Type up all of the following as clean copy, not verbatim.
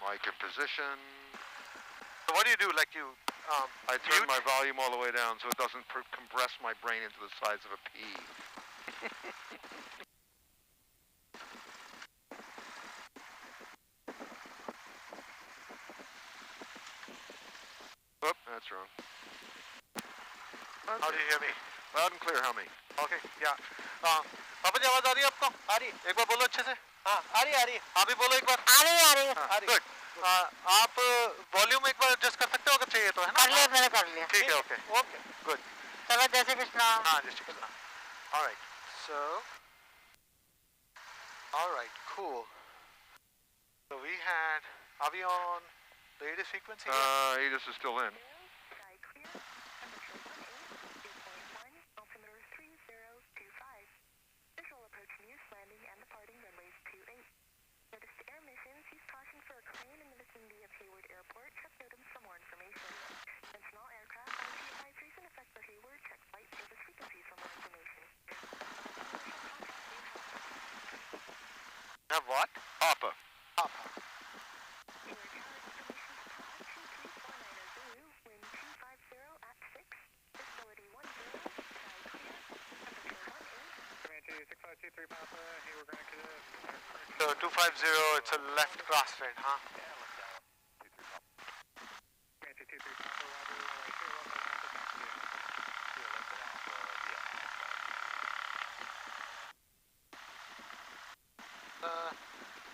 Mic in position. So what do you do? Like you, I turn my volume all the way down so it doesn't compress my brain into the size of a pea. Oh, that's wrong. How do you hear me? Loud and clear, Helmy. Okay, yeah. पापा जी आवाज आ रही है आपको? आ रही है। एक बार बोलो अच्छे से। हाँ, आ रही है, आ रही है। आप भी बोलो एक बार। आ रही है। Good. आप वॉल्यूम एक बार एडजस्ट कर सकते हो अगर चाहिए तो, है ना? कर लिया, मैंने कर लिया। ठीक है, ओके, ओके, गुड। चलो जय श्री कृष्णा। हाँ, जय Shri Krishna. All right, so, all right, cool. So we had, are we on the ATIS frequency? ATIS is still in. Have what? Papa. Papa. So 250, it's a left crosswind, huh?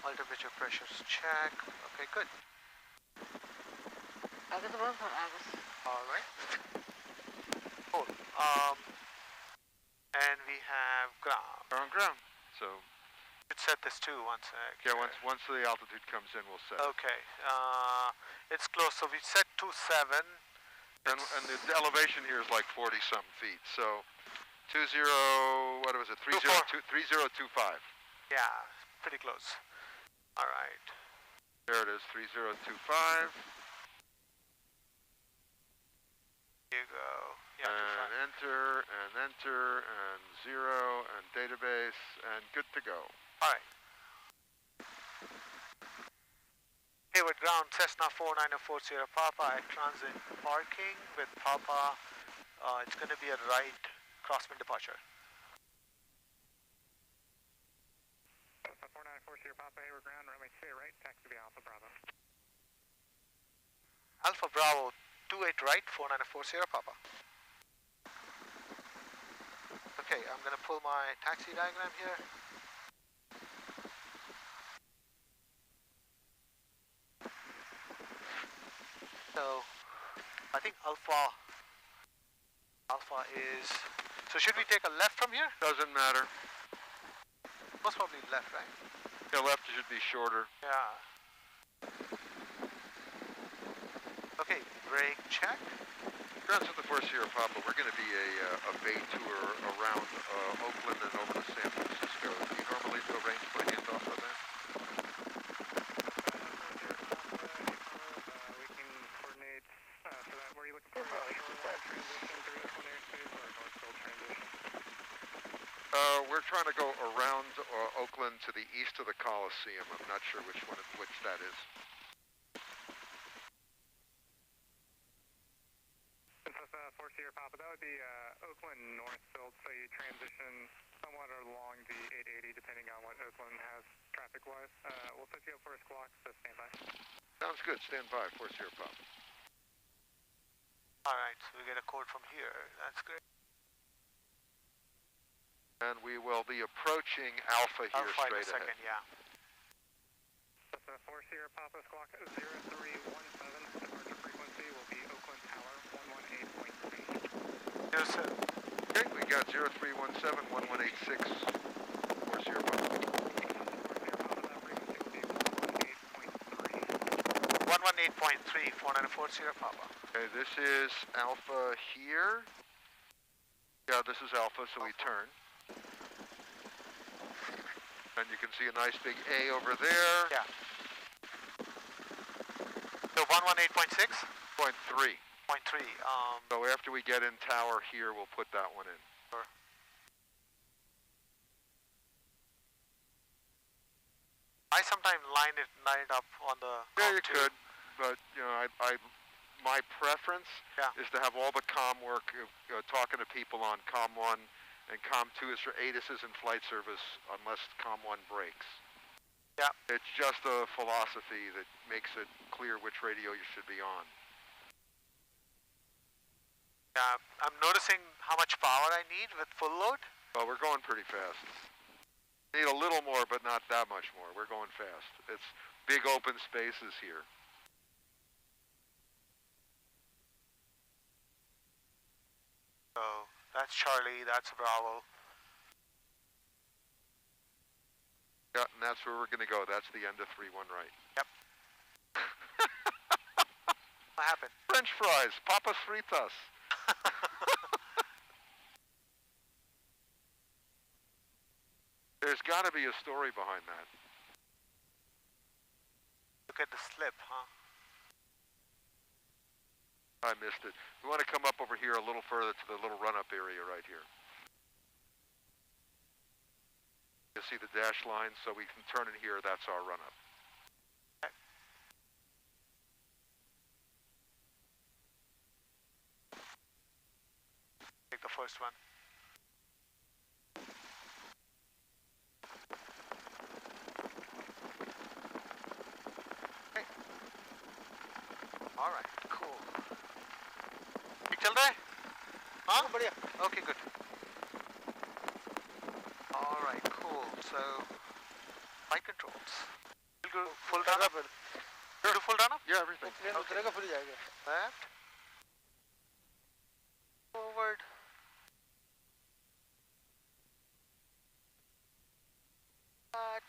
Oil temperature pressures check. Okay, good. आगे तो बहुत आगे। All right. Cool. And we have ground. We're on ground. So. Let's set this too one sec. Yeah, once the altitude comes in, we'll set. Okay. It's close. So we set 27. And the elevation here is like 40-something feet. So what was it? 3025. Yeah, pretty close. All right. There it is, 3025. Here you go. Yeah, and enter, and 0, and database, and good to go. All right. Hayward ground, Cessna 4940 Papa at transit parking with Papa. It's going to be a right crosswind departure. 4940 Papa, Hayward ground, runway 2 right, taxi to Alpha Bravo. Alpha Bravo, 28 right, 4940 Papa. Okay, I'm going to pull my taxi diagram here. So, I think Alpha is, so should we take a left from here? Doesn't matter. Most probably left, right? Yeah, left should be shorter. Yeah. Okay, brake check. Ground Center 4 Sierra Papa, we're going to be a bay tour around Oakland and over to San Francisco. Do you normally arrange for handoff on that? We can coordinate for that. Were you looking for a shoreline transition through Oakland airspace or a north-south transition? We're trying to go around Oakland to the east of the Coliseum. I'm not sure which that is. Sierra Papa, that would be Oakland Northfield, so you transition somewhat along the 880 depending on what Oakland has traffic-wise. We'll set you up for a squawk, so stand by. Sounds good, stand by, Sierra Papa. Alright, so we get a code from here, that's great. And we will be approaching Alpha here straight in a second, ahead. Yeah. That's 4 Sierra Papa, squawk 0317, departure frequency will be Oakland Tower 118.3. Yes, sir. Okay, we got 0317 1186 for Sierra Papa. 118.3, 494 Sierra Papa. Okay, this is Alpha here. Yeah, this is Alpha, so we turn. And you can see a nice big A over there. Yeah. So 118.6? 0.3. 0.3. So after we get in tower here, we'll put that one in. Sure. I sometimes line it up on the. Yeah, you COM2. could, but you know, my preference is to have all the comm work, talking to people on COM 1, and COM 2 is for ATIS's and flight service unless COM 1 breaks. Yeah. It's just a philosophy that makes it clear which radio you should be on. Yeah, I'm noticing how much power I need with full load. Well, we're going pretty fast. Need a little more, but not that much more. We're going fast. It's big open spaces here. So that's Charlie, that's Bravo. Yeah, and that's where we're going to go. That's the end of 3-1 right. Yep. What happened? French fries, papas fritas. There's got to be a story behind that. Look at the slip, huh? I missed it. We want to come up over here a little further to the little run-up area right here. You see the dash line, so we can turn in here. That's our run-up. Take the first one. Okay. All right, cool. You chal rahe? Huh? Okay, good. All right, cool. So, flight controls. We'll go full run up. You do full run up? Yeah, everything. Okay. Left. Forward. Back.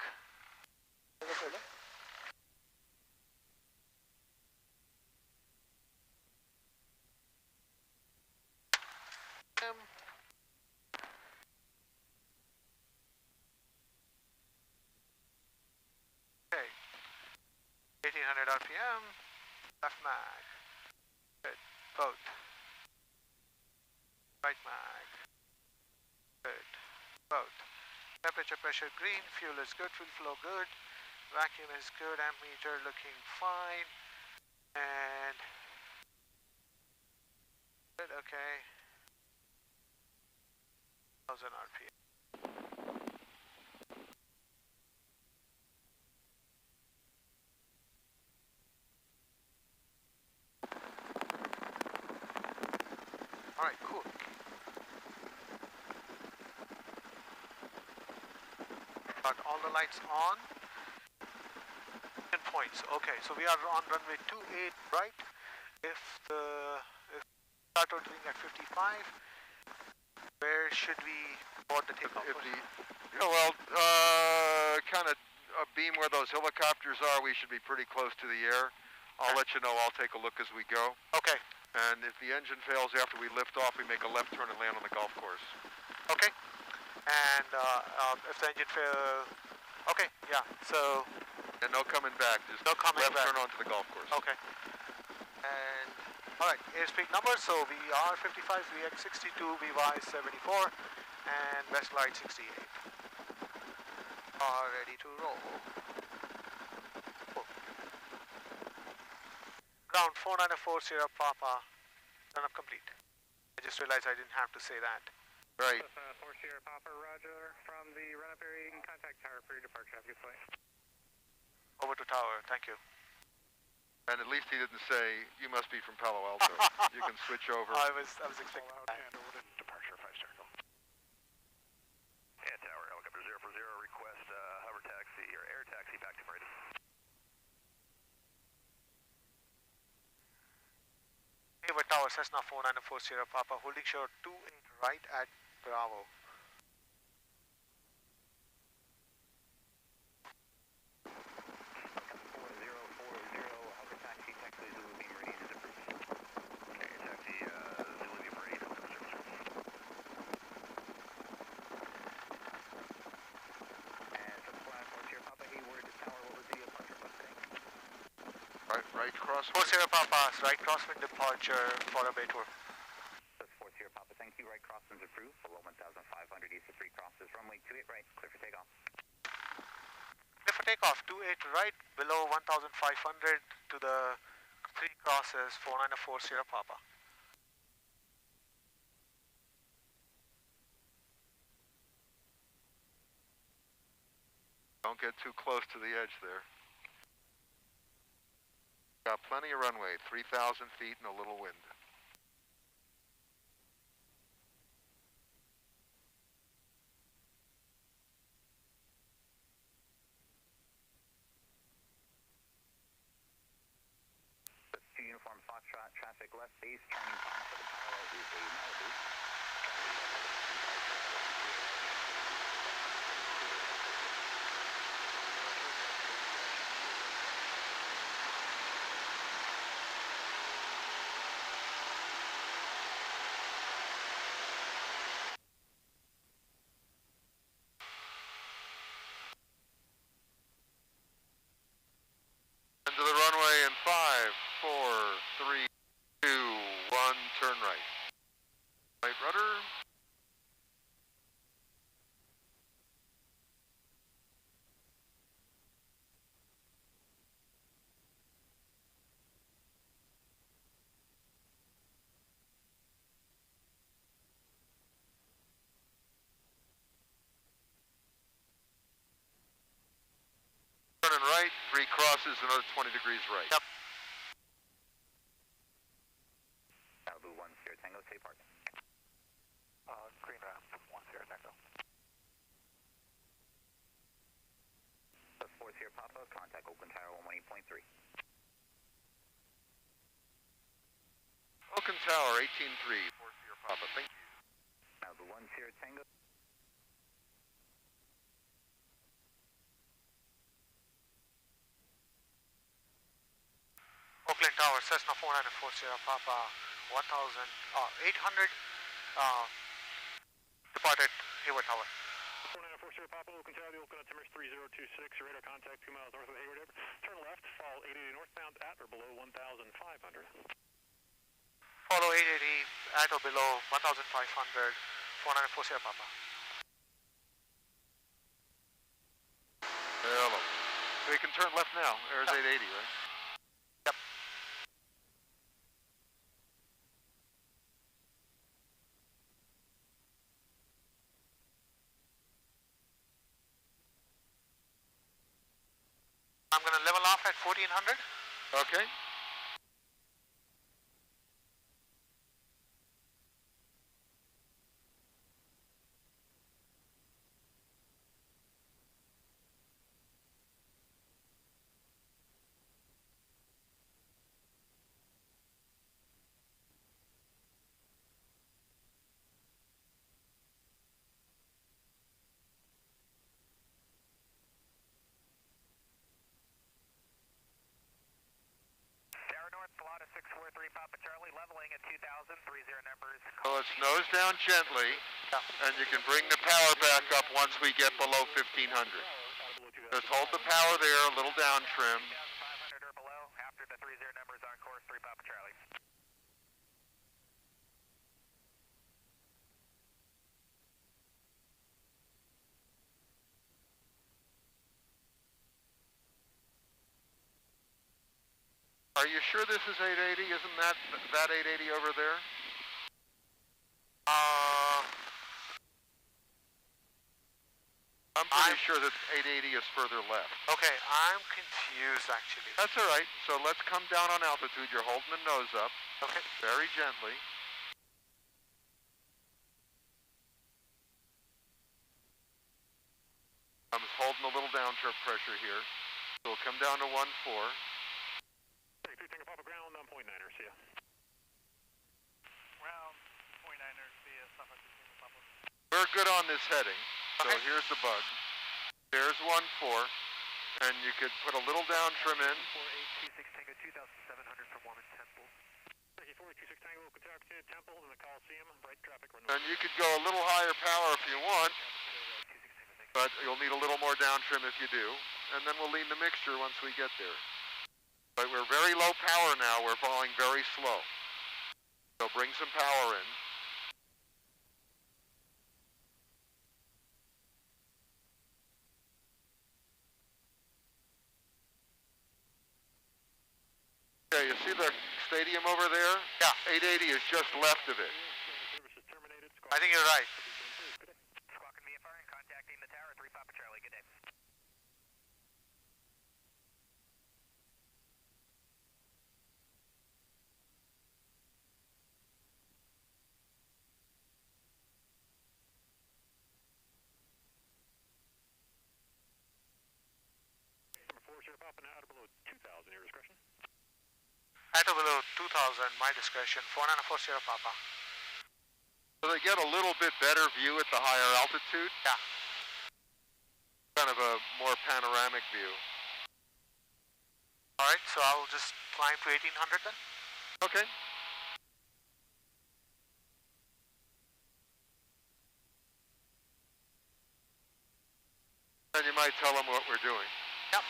Okay. 1800 RPM. Left mag. Good. Both. Right mag. Good. Both. Temperature, pressure green. Fuel is good. Fuel flow good. Vacuum is good. Ammeter looking fine. And good. Okay. 1000 RPM. All right, cool. Got all the lights on. And points. Okay, so we are on runway 28, right? If start rotating at 55, where should we board the takeoff? Kind of beam where those helicopters are. We should be pretty close to the air. I'll let you know. I'll take a look as we go. Okay. And if the engine fails after we lift off, we make a left turn and land on the golf course. Okay. And if the engine fails, okay, yeah. So. And no coming back. Just no coming left back. turn onto the golf course. Okay. And all right, airspeed numbers. So VR 55, VX 62, VY 74, and West Light 68. Are ready to roll. Cool. Ground 4940 Sierra Papa. Run up complete. I just realized I didn't have to say that. Right. 4 Sierra Papa, roger. From the run-up area, you can contact tower for your departure. Have a good flight. Over to tower. Thank you. And at least he didn't say, you must be from Palo Alto. You can switch over. I was expecting that. And over to departure 5 Star. Yeah, tower, helicopter 040, request hover taxi or air taxi back to Brady. Hayward Tower, Cessna 4940 Sierra Papa, holding short 28 right at Bravo. Right cross. 4 Sierra Papa, right crosswind departure for a bay tour. That's 4 Sierra Papa, thank you. Right crosswinds approved. Below 1,500 east of 3 crosses. Runway 28 right, clear for takeoff. Clear for takeoff, 28 right, below 1,500 to the 3 crosses, 494 Sierra Papa. Don't get too close to the edge there. Got plenty of runway, 3,000 feet and a little wind. Uniform Foxtrot, traffic left base, turning time for the parallel is a Malibu. Into the runway in 5, 4, 3, 2, 1, turn right. Right rudder. Turning right, 3 crosses, another 20 degrees right. Yep. Malibu 1 Sierra Tango, stay parking. Green ramp, 1 Sierra Tango. Plus 4 Sierra Papa, contact Oakland Tower 118.3. Oakland Tower, 18-3, 4 Sierra Papa, thank you. Malibu 1 Sierra Tango. Oakland Tower, Cessna 494 Sierra Papa, 1,800, departed Hayward Tower. 494 Sierra Papa, Oakland Tower, the Oakland Timbers 3026, radar contact 2 miles north of Hayward Air. Turn left, follow 880 northbound at or below 1,500. Follow 880 at or below 1,500, 494 Sierra Papa. Hello. We can turn left now. There's 880, right? Yep. I'm going to level off at 1400. Okay. Slaughter 643 Papa Charlie, leveling at 2,000, 30 numbers. So let's nose down gently, and you can bring the power back up once we get below 1,500. Just hold the power there, a little down trim. 2,500 or below, after the 30 numbers on course 3 Papa Charlie. Are you sure this is 880? Isn't that 880 over there? I'm pretty sure that 880 is further left. Okay, I'm confused actually. That's all right. So let's come down on altitude. You're holding the nose up. Okay. Very gently. I'm holding a little down pressure here. So we'll come down to 1-4. 32 Tango Papa ground, 9.9er, see ya. Round 0.9er, see ya, Papa Papa. We're good on this heading. So Okay. here's the bug. There's 1-4. And you could put a little down trim in. 4826 Tango, 2,700 from Mormon Temple. 4826 Tango, Oakland Tower, Temple in the Coliseum, right traffic, run north. And you could go a little higher power if you want. But you'll need a little more down trim if you do. And then we'll lean the mixture once we get there. But we're very low power now. We're falling very slow. So bring some power in. You see the stadium over there? Yeah. 880 is just left of it. I think you're right. Squawk and VFR and contacting the tower, 3 Papa Charlie. Good day. At or below 2000, my discretion. 494 Sierra Papa. So they get a little bit better view at the higher altitude? Yeah. Kind of a more panoramic view. Alright, so I'll just climb to 1800 then? Okay. Then you might tell them what we're doing. Yep.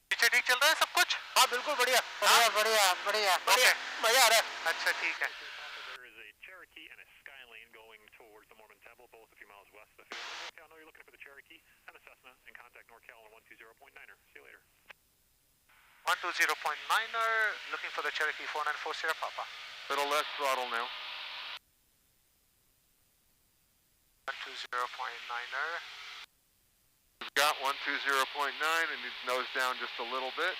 पीछे ठीक चल रहा है सब कुछ? हाँ बिल्कुल बढ़िया बढ़िया बढ़िया बढ़िया बढ़िया मजा आ रहा है अच्छा ठीक है. There is a Cherokee and a Skylane going towards the Mormon Temple, both a few miles west of the field. Okay, I know you're looking for the Cherokee and a Cessna, and contact NorCal on 120.9er. See you later. 120.9er, looking for the Cherokee 494 Sierra Papa. Little less throttle now. 120.9er. We've got 120.9 and he's nose down just a little bit.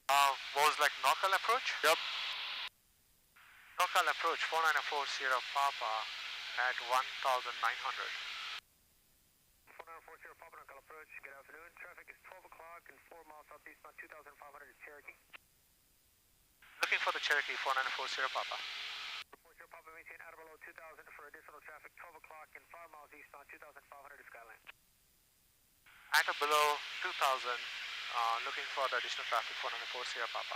What was like NorCal approach? Yep. NorCal approach 494 Sierra Papa at 1900. 494 Sierra Papa, NorCal approach. Good afternoon. Traffic is 12 o'clock and 4 miles southeast on 2500 is Cherokee. Looking for the Cherokee 494 Sierra Papa. 4 Sierra Papa, maintain at or below 2000 for additional traffic. 12 o'clock and 5 miles east on 2500 is Skyline. At or below 2000, looking for the additional traffic 494 Sierra Papa.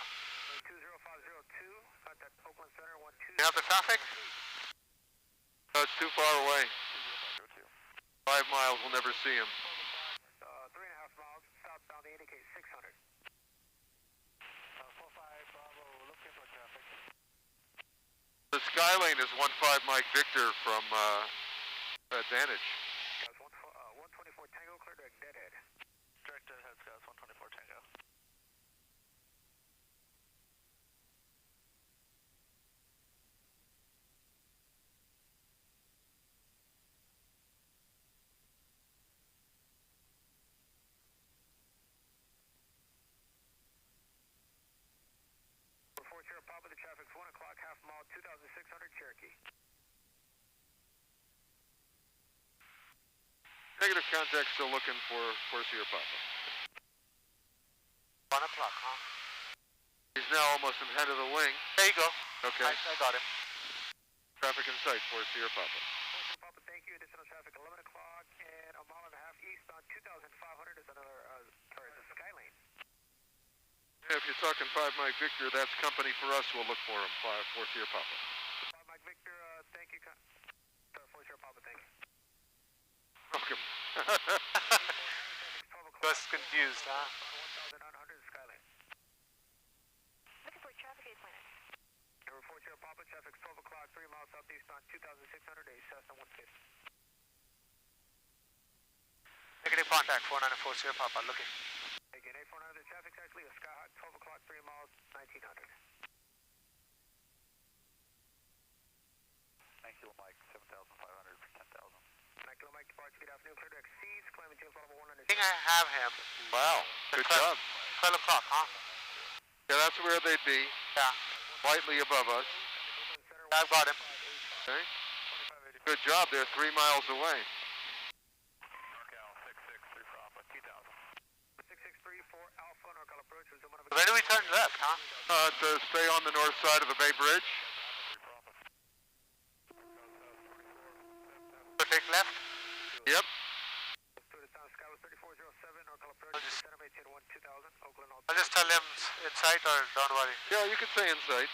20502, contact Oakland Center 12. You have the traffic? It's too far away. 5 miles, we'll never see him. 3.5 miles southbound, they indicate 600. 45 Bravo, looking for traffic. The Skylane is 15 Mike Victor from Advantage. Guys, 124 Tango, clear direct deadhead. Direct deadhead, Scouts 124 Tango. Sierra Papa, the traffic's 1 o'clock, half mile, 2600 Cherokee. Negative contact, still looking for Sierra Papa. 1 o'clock, huh? He's now almost ahead of the wing. There you go. Okay. I got him. Traffic in sight for Sierra Papa. Sierra Papa, thank you. Additional traffic 11 o'clock and a mile and a half east on 2500 is another, sorry, the Skylane. If you're talking 5 Mike Victor, that's company for us. We'll look for him. 4 Sierra Papa. 5 Mike Victor, thank you. Sorry, 4 Sierra Papa, thank you. Welcome. 12 o'clock. Was confused, huh? 1900 is Skylane. Looking for traffic 8.9. Number 4 Sierra Papa, traffic's 12 o'clock, 3 miles southeast on 2600 a Cessna 150. Negative contact 494 Sierra Papa, looking. Again, 849, the traffic's actually a Skyhawk, 12 o'clock, 3 miles, 1900. Thank you, Mike. 7,500 for 10,000. 9 Kilo Mike, departure, good afternoon, clear to exceed, climbing James level 1 I think I have him. Wow. Good job. 12 o'clock, huh? Yeah, that's where they'd be. Yeah. Slightly above us. I've got him. Okay. Good job. They're 3 miles away. NorCal 663 Papa, 2,000. 6634 Alpha, NorCal approach, resume on Where do we turn left, huh? To stay on the north side of the Bay Bridge. So take left? Yep. I'll just tell him inside or don't worry. Yeah, you could say insight.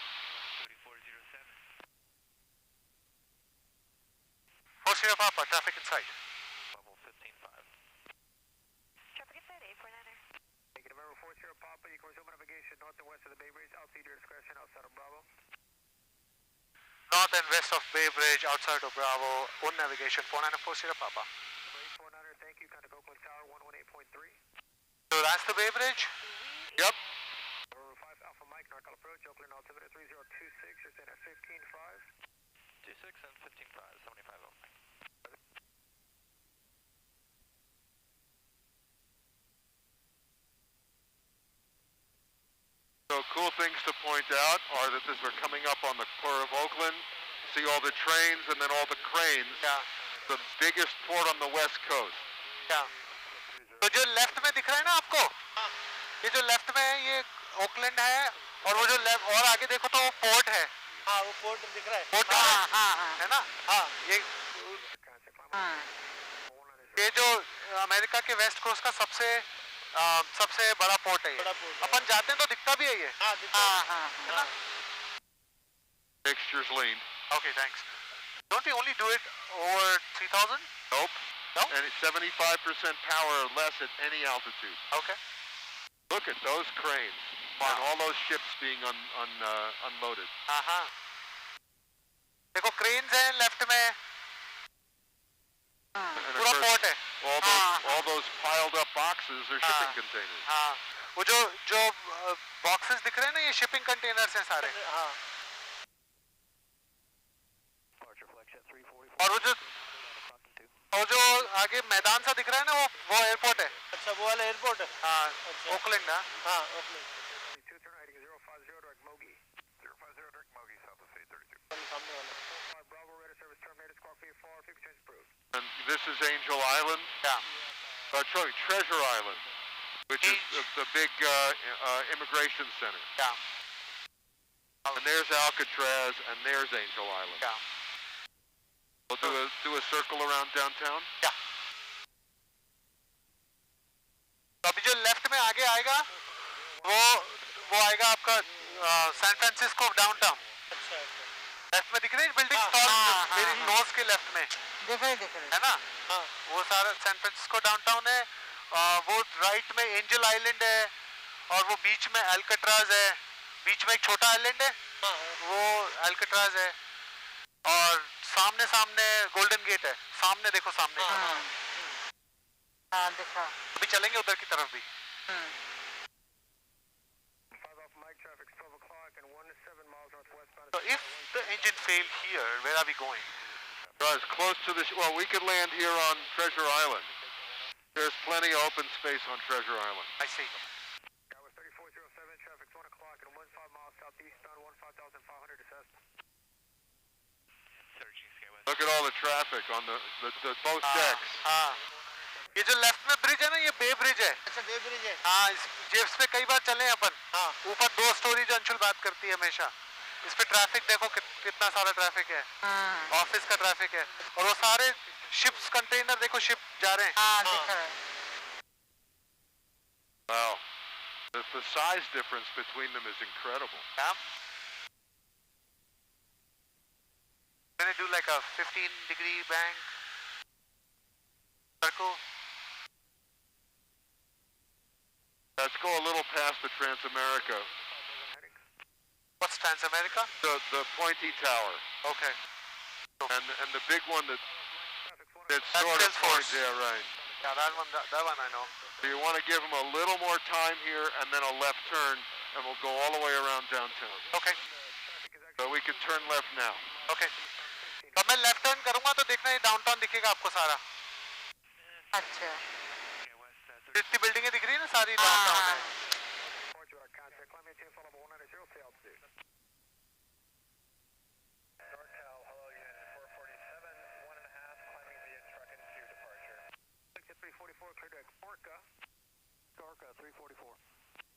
4 Sierra Papa, traffic inside. Level 15.5. Traffic inside 849er. Take November 4 Sierra Papa, you can resume navigation north and west of the Bay Bridge, outside your discretion, outside of Bravo. North and west of Bay Bridge, outside of Bravo. 1 navigation, 494 Sierra Papa. Number 849er, thank you, contact Oakland So that's the Bay Bridge? Yep. 5 Alpha Mike, NorCal approach, Oakland altimeter 3026, you're staying at 15.5. 26 and 15.5, 75 over. So cool things to point out are that as we're coming up on the Port of Oakland, see all the trains and then all the cranes. Yeah. The biggest port on the west coast. Yeah. तो जो left में दिख रहा है ना आपको, ये जो लेफ्ट में है ये ओकलैंड है और वो जो लेफ्ट और आगे देखो तो वो पोर्ट है. हाँ वो पोर्ट दिख रहा है. पोर्ट है ना? हाँ ये जो अमेरिका के वेस्ट कोस्ट का सबसे बड़ा पोर्ट है ये. अपन जाते हैं तो दिखता भी है ये. है ना? Fixtures lean. Okay, thanks. Don't we only do it over 3,000? Nope. No? And it's 75% power or less at any altitude. Okay. Look at those cranes and all those ships being unloaded. देखो cranes हैं left में. And of पूरा course, port है. all those piled up boxes are shipping containers. हाँ. वो जो boxes दिख रहे हैं ना ये shipping containers हैं सारे. और जो आगे मैदान सा दिख रहा है ना वो एयरपोर्ट है. अच्छा वो वाला एयरपोर्ट है. हाँ. ओकलैंड ना. हाँ Oakland. 050 direct Mogi. 050 direct Mogi, south of 832. सामने वाला. 5 Bravo, radar service terminated, squawk V4, 50 change approved. And this is Angel Island. Yeah. Sorry, Treasure Island, which is the big immigration center. Yeah. And there's Alcatraz, and there's Angel Island. Yeah. We'll do a circle around downtown. Yeah. तो अभी जो left में आगे आएगा वो आएगा आपका San Francisco downtown. अच्छा. लेफ्ट में दिख रही है बिल्डिंग मेरी नोज के लेफ्ट में दिख रहे है ना. वो सारा सैन फ्रांसिस्को डाउनटाउन है. वो राइट में एंजल आइलैंड है और वो बीच में अल्काट्राज है. बीच में एक छोटा आइलैंड है वो अल्काट्राज है और सामने गोल्डन गेट है. सामने देखो सामने. हाँ देखा. अभी चलेंगे उधर की तरफ भी. 5 Alpha Mike, traffic's 12 o'clock and 17 miles northwestbound. So if the engine failed here, where are we going? As close to the well, we could land here on Treasure Island. There's plenty of open space on Treasure Island. I see. Tower 3407, traffic's 1 o'clock and 15 miles southeastbound, 15,500 to Cessna. Look at all the traffic on the both decks. हाँ. ये जो left में bridge है ना ये बे bridge है. अच्छा बे bridge है. हाँ. इस पे कई बार चले अपन. हाँ. ऊपर 2 स्टोरी जो अंशुल बात करती है हमेशा. इस पे ट्रैफिक देखो कितना सारा ट्रैफिक है. ऑफिस का ट्रैफिक है और वो सारे शिप्स कंटेनर देखो शिप जा रहे हैं. हाँ दिख रहा है. Wow, the size difference between them is incredible. Yeah. Can I do like a 15-degree bank circle? Let's go a little past the Transamerica. What's Transamerica? The pointy tower. Okay. And the big one that That's sort of Salesforce. points. Yeah, right. Yeah, that one I know. So you want to give them a little more time here and then a left turn, and we'll go all the way around downtown. Okay. So we can turn left now. Okay. तो मैं left turn करूंगा तो देखना ये downtown दिखेगा आपको सारा. अच्छा. जितनी बिल्डिंगें दिख रही है ना सारी डाउनटाउन है. Orca 344.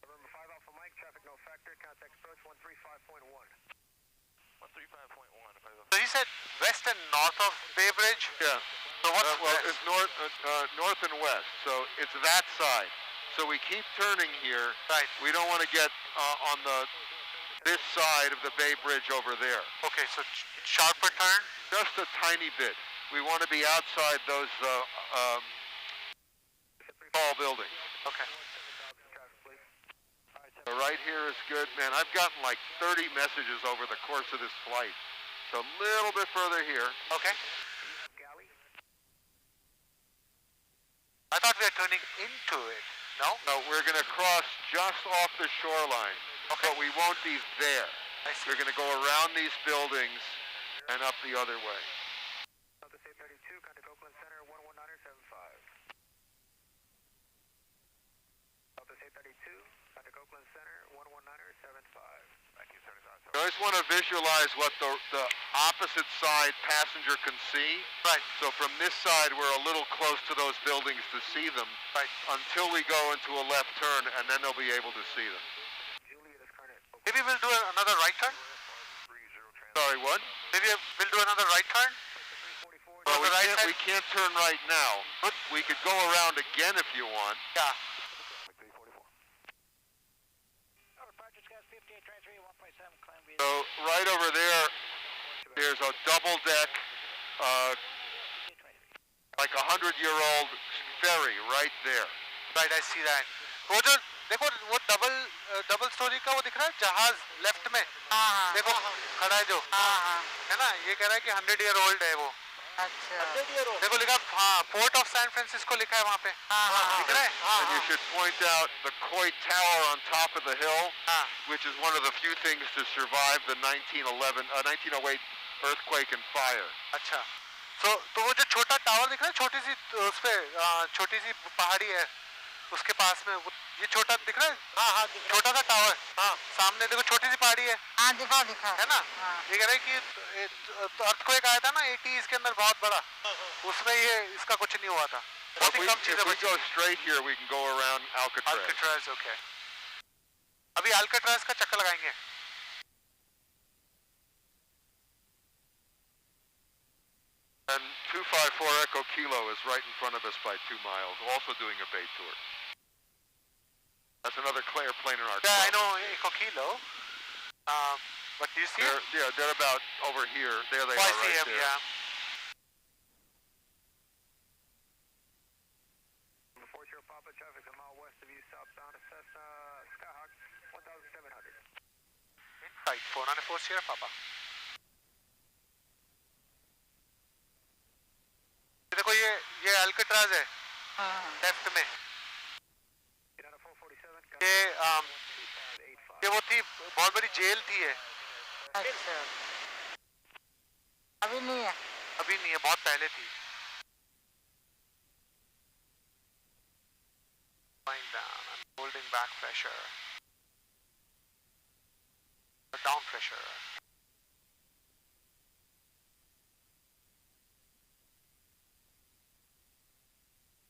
November 5 Alpha Mike, traffic no factor, contact approach 135.1. 135.1 if I So you said west and north of Bay Bridge? Yeah. So what's Well, west? it's north and west, so it's that side. So we keep turning here. Right. We don't want to get on this side of the Bay Bridge over there. Okay, so sharper turn? Just a tiny bit. We want to be outside those tall buildings. Okay. So right here is good. Man, I've gotten like 30 messages over the course of this flight. So a little bit further here. Okay. I thought we were turning into it. No? No, we're going to cross just off the shoreline, but we won't be there. I see. We're going to go around these buildings and up the other way. Southwest 832, contact Oakland Center 11975. Southwest 832, contact Oakland Center 11975. Thank you, 79. You always want to visualize what the opposite side passenger can see. Right. So from this side, we're a little close to those buildings to see them. Right. Until we go into a left turn, and then they'll be able to see them. Juliet is current. Maybe we'll do another right turn? Sorry, what? Maybe we'll do another right turn? Well, the right side? we can't turn right now. But we could go around again if you want. Yeah. So right over there, there's a double deck, like 100-year-old ferry right there. Right, I see that. वो जो देखो वो double storey का वो दिख रहा है जहाज लेफ्ट में देखो खड़ा है जो है ना ये कह रहा है कि 100 year old है वो अच्छा देखो लिखा हाँ पोर्ट ऑफ सैन फ्रांसिस्को लिखा है वहाँ पे दिख रहा है And you should point out the Coit Tower on top of the hill, which is one of the few things to survive the 1908 earthquake and fire. अच्छा तो वो जो छोटा टावर दिख रहा है छोटी सी उस पे छोटी सी पहाड़ी है उसके पास में ये छोटा दिख रहा है हाँ छोटा सा टावर सामने देखो छोटी सी पहाड़ी है दिखा है ना ये कह रहे हैं कि अर्थक्वेक आया था ना 80s के अंदर बहुत बड़ा उसमें ये इसका कुछ नहीं हुआ था If we go straight here, we can go around Alcatraz. Alcatraz, okay. अभी Alcatraz का चक्कर लगाएंगे And 254 Echo Kilo is right in front of us by 2 miles, also doing a bay tour. That's another airplane in our Yeah, I club. know Echo Kilo. But do you see it? They're about over here. There they Oh, I are see right him, there. yeah. Before Sierra Papa, traffic a mile west of you, southbound to Cessna Skyhawk 1700. Right, 494 Sierra Papa. देखो ये Alcatraz है left में ये वो थी बहुत बड़ी jail थी है अच्छा अभी नहीं है बहुत पहले थी going down and holding back pressure down pressure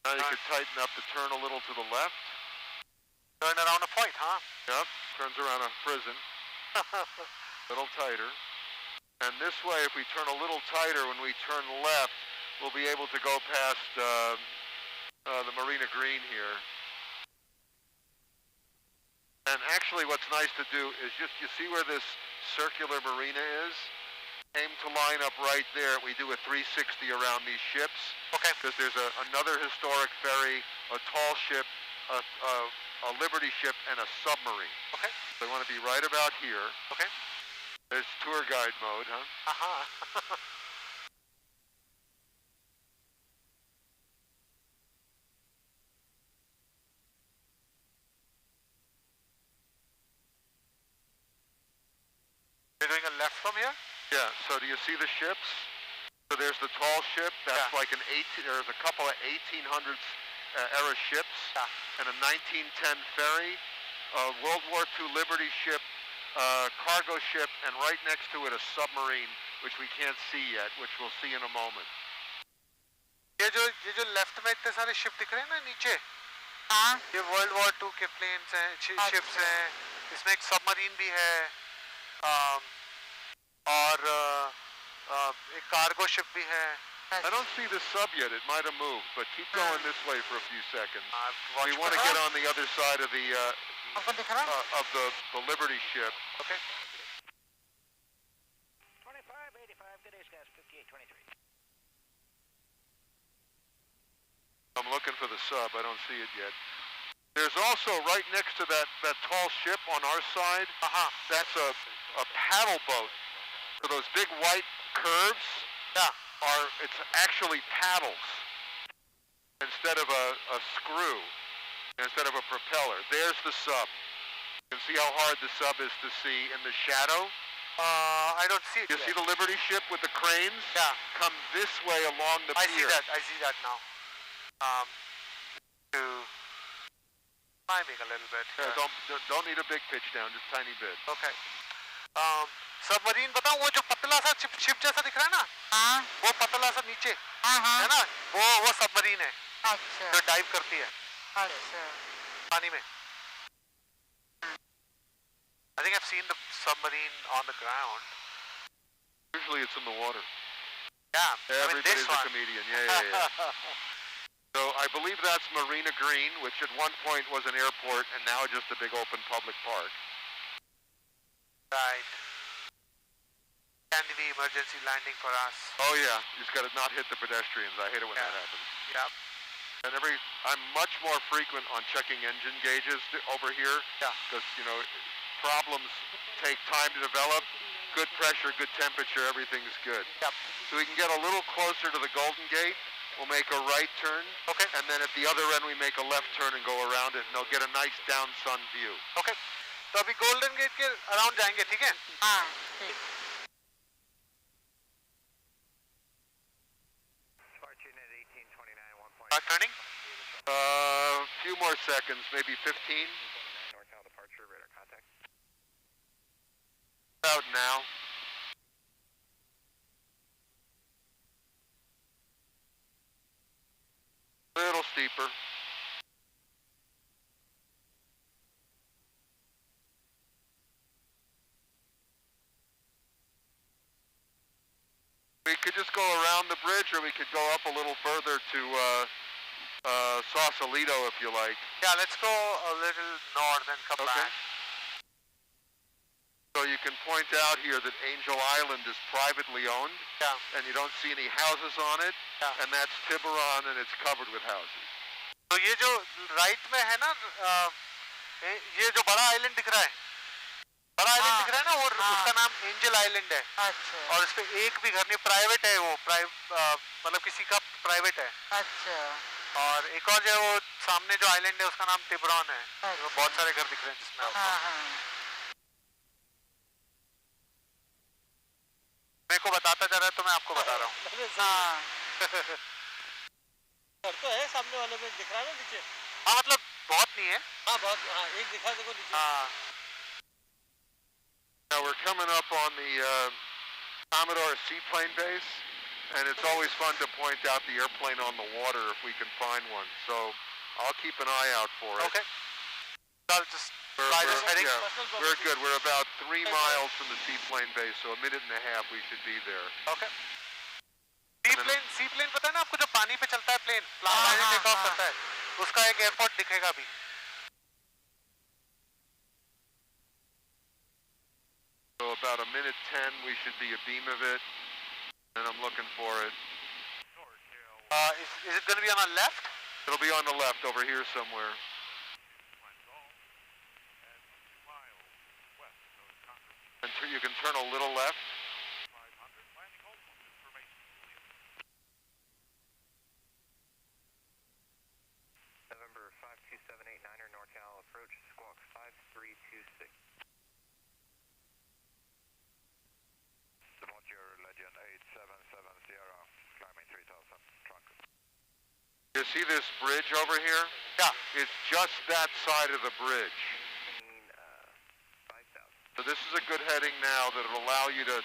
Now you could tighten up the turn a little to the left. turn around a point huh Yep, turns around a prison. A little tighter. And this way, if we turn a little tighter when we turn left, we'll be able to go past the Marina Green here. And actually what's nice to do is just, you see where this circular marina is? Aim to line up right there. We do a 360 around these ships. okay Because there's another historic ferry, a tall ship, a Liberty ship, and a submarine. okay They want to be right about here. okay There's tour guide mode, huh? You're doing a left from here Yeah, so do you see the ships? So there's the tall ship, that's Yeah. like there's a couple of 1800s era ships, and a 1910 ferry, a World War II Liberty ship, cargo ship, and right next to it a submarine, which we can't see yet, which we'll see in a moment. ये जो left में इतने सारे ship दिख रहे हैं ना नीचे ये वर्ल्ड वॉर 2 के प्लेन्स हैं शिप्स हैं इसमें एक सबमरीन भी है और एक कार्गो शिप भी है I don't see the sub yet, it might have moved, but keep going this way for a few seconds. We watch want to for get her. on the other side of आपको दिख रहा है of the Liberty ship. Okay. 2585, good day, skies 5823. I'm looking for the sub, I don't see it yet. There's also right next to that tall ship on our side, that's a paddle boat. So those big white curves it's actually paddles instead of a screw. instead of a propeller. There's the sub. You can see how hard the sub is to see in the shadow. I don't see it You yet. see the Liberty ship with the cranes? Yeah. Come this way along the I pier. see that now. To climbing a little bit. Yeah, don't need a big pitch down, just tiny bit. Okay. Submarine बताऊं वो जो पतला सा ship जैसा दिख रहा है ना हाँ वो पतला सा नीचे हाँ हाँ है ना वो सबमरीन है अच्छा जो डाइव करती है अच्छा पानी में I think I've seen the submarine on the ground. Usually it's in the water. Yeah, Everybody's this a one. comedian. Yeah. So I believe that's Marina Green, which at one point was an airport and now just a big open public park. Right. Can be emergency landing for us. Oh yeah, you just got to not hit the pedestrians. I hate it when that happens. Yeah. And I'm much more frequent on checking engine gauges over here. Yeah. Because, problems take time to develop. Good pressure, good temperature, everything's good. Yep. So we can get a little closer to the Golden Gate. We'll make a right turn. Okay. And then at the other end, we make a left turn and go around it, and they'll get a nice down sun view. Okay. तो अभी golden gate के around जाएंगे ठीक है हाँ ठीक Start turning. Few more seconds, maybe 15. NorCal departure, radar contact. Out now. A little steeper. We could just go around the bridge, or we could go up a little further to Sausalito, if you like. Yeah, let's go a little north and come Okay. back. So you can point out here that Angel Island is privately owned, Yeah. and you don't see any houses on it, Yeah. and that's Tiburon, and it's covered with houses. तो ये जो right में है ना ये जो बड़ा island दिख रहा है बड़ा आइलैंड दिख रहा है ना और उसका नाम एंजल आइलैंड है अच्छा और इस पे एक भी घर नहीं प्राइवेट है वो मतलब किसी का प्राइवेट है अच्छा और एक और जो है वो सामने जो आइलैंड है उसका नाम टिबरॉन है अच्छा। बहुत सारे घर दिख रहे हैं जिसमें आपको हाँ हाँ मेरे को बताता जा रहा है तो मैं आपको बता रहा हूँ हाँ घर तो है सामने वाले में दिख रहा है ना नीचे हाँ मतलब बहुत नहीं है हाँ बहुत हाँ एक दिखा देखो नीचे हाँ Now we're coming up on the Commodore seaplane base, and it's always fun to point out the airplane on the water if we can find one. So I'll keep an eye out for it. okay I'll just try this heading Yeah, we're good. We're about 3 miles from the seaplane base, so a minute and a half we should be there. okay seaplane पता है ना आपको जो पानी पे चलता है plane हाँ, टेक ऑफ हाँ। करता है उसका एक एयरपोर्ट दिखेगा अभी So about a minute 10, we should be abeam of it, and I'm looking for it. is it going to be on our left It'll be on the left over here somewhere. And you can turn a little left. November 52789er NorCal approach squawk 5326. Departure Legend 8770, climbing 3000, trunk. You see this bridge over here? Yeah. It's just that side of the bridge. 5000. So this is a good heading now that'll allow you to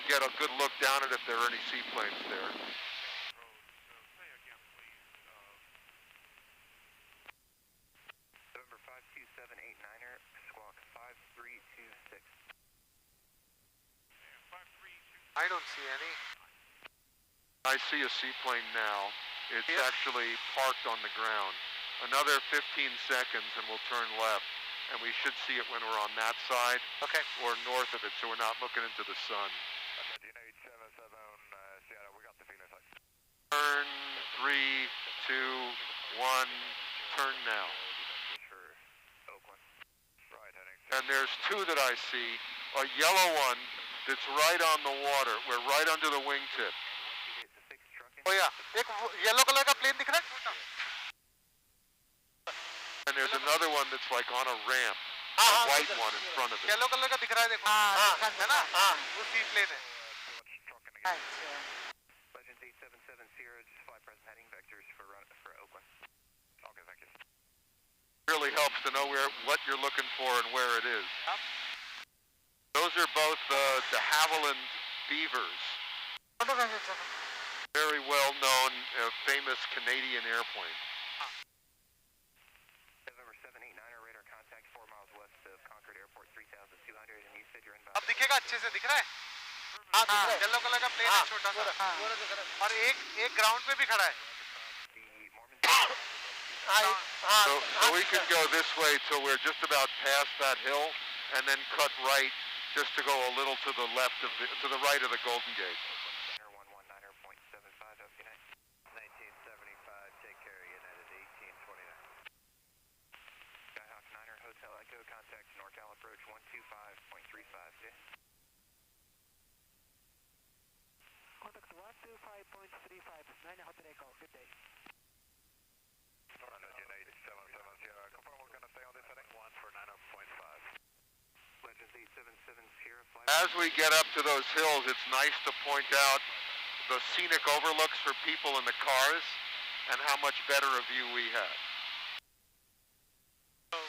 get a good look down at if there are any seaplanes there. November 52789er squawk 5326. I don't see any I see a seaplane now. It's Yeah. actually parked on the ground. Another 15 seconds and we'll turn left. And we should see it when we're on that side okay or north of it, so we're not looking into the sun. Legend 877 Sierra, we got the feeling sight. Turn 3, 2, 1, turn now. For Oakland. Right heading. And there's 2 that I see. A yellow one that's right on the water. We're right under the wingtip. It's a fixed trucking. oh yeah एक yellow colour का plane दिख रहा है And there's another one that's like on a ramp, हाँ a हाँ white one in front of it. Yellow colour का दिख रहा है देखो है ना वो सी प्लेन है अच्छा Legends 877 Sierra, just fly present heading vectors for Oakland. Okay, thank you. Really helps to know what you're looking for and where it is. Those are both de Havilland Beavers. Photo कैसे चलो Very well known, famous Canadian airplane. November 789er radar contact 4 miles west of Concord Airport 3200 and you said you're inbound. अब दिखेगा अच्छे से दिख रहा है हाँ दिख रहा है येलो कलर का प्लेन है छोटा सा पूरा दिख रहा है और एक ग्राउंड पे भी खड़ा है The Mormons. हाँ हाँ So we could go this way till we're just about past that hill, and then cut right just to go a little to the left of to the right of the Golden Gate. Center 119.75 up United. 1975, take care of United 1829. Skyhawk 9er Hotel Echo, contact NorCal approach 125.35. Yeah. Contact 125.35, 9 Hotel Echo, good day. United 77 Sierra, confirm we're going to stay on this heading 1 for 90.5. Legends 877 Sierra, fly. As we get up to those hills, it's nice to point out the scenic overlooks for people in the cars and how much better a view we have. So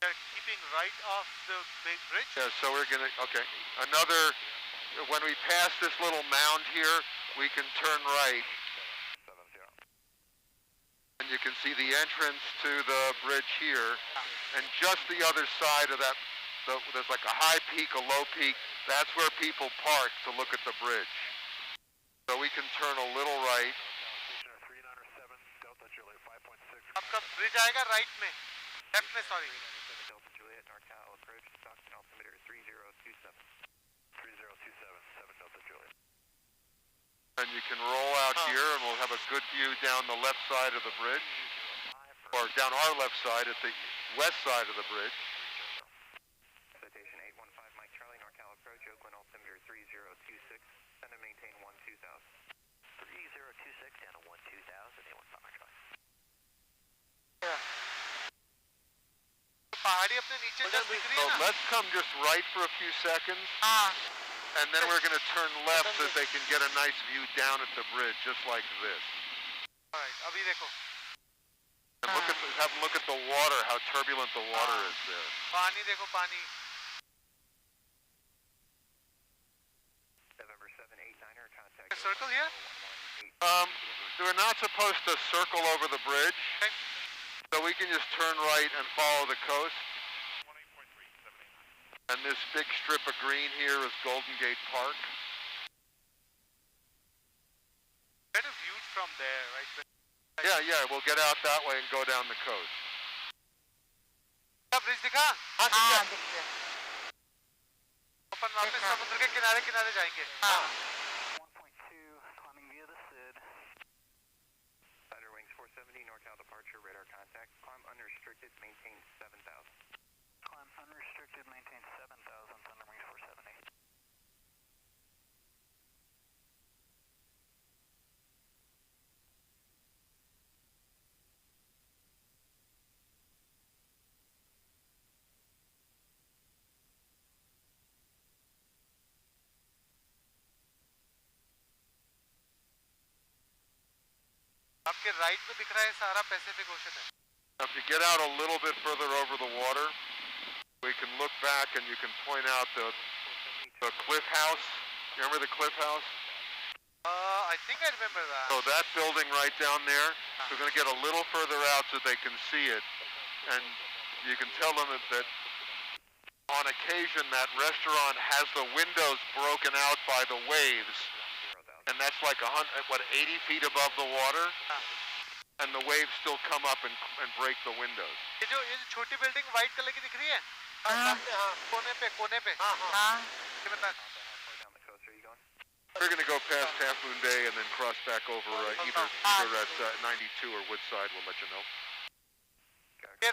they're keeping right off the big bridge Yeah, so we're gonna, okay, when we pass this little mound here, we can turn right, 70. and you can see the entrance to the bridge here, and just the other side of that, there's like a high peak, a low peak, that's where people park to look at the bridge. So we can turn a little right. 397 Delta Juliet 5.6. आपका bridge आएगा right में left में sorry Delta Juliet NorCal approach Stockton altimeter 3027. 3027 7 Delta Juliet. And you can roll out here, and we'll have a good view down the left side of the bridge, or down our left side at the west side of the bridge. Citation 815 Mike Charlie NorCal approach Oakland altimeter 3026. Send and maintain 12000. 3026 down to 12000. 815 Mike Charlie. पहाड़ी अपने नीचे just दिख रही So है ना let's come just right for a few seconds, हाँ and then we're going to turn left so that they can get a nice view down at the bridge, just like this. Alright, अभी देखो And have a look at the water, how turbulent the water is there. पानी देखो पानी November 789er contact. A circle here? We're not supposed to circle over the bridge, Okay. so we can just turn right and follow the coast. And this big strip of green here is Golden Gate Park. Better view from there, right? Yeah, we'll get out that way and go down the coast. Bridge दिखा हाँ दिख गया अपन वापस समुद्र के किनारे किनारे जाएंगे हाँ 1.2, climbing via the SID. Thunder Wings 470 NorCal departure radar contact. Climb unrestricted, maintain 7000. Climb unrestricted, maintain 7,000, Thunder Wings 470. आपके राइट में दिख रहा है सारा पैसिफिक ओशन है Now, if you get out a little bit further over the water, we can look back and you can point out the Cliff House. You remember the Cliff House? I think I remember that So that building right down there, we're going to get a little further out so they can see it. And you can tell them that on occasion that restaurant has the windows broken out by the waves. And that's like 80 feet above the water? And the waves still come up and break the windows. ये जो छोटी building white colour की दिख रही है हाँ कोने पे हाँ ये बता Down the coast, are you going? We're going to go past Half Moon Bay and then cross back over either at 92 or Woodside. We'll let you know. ये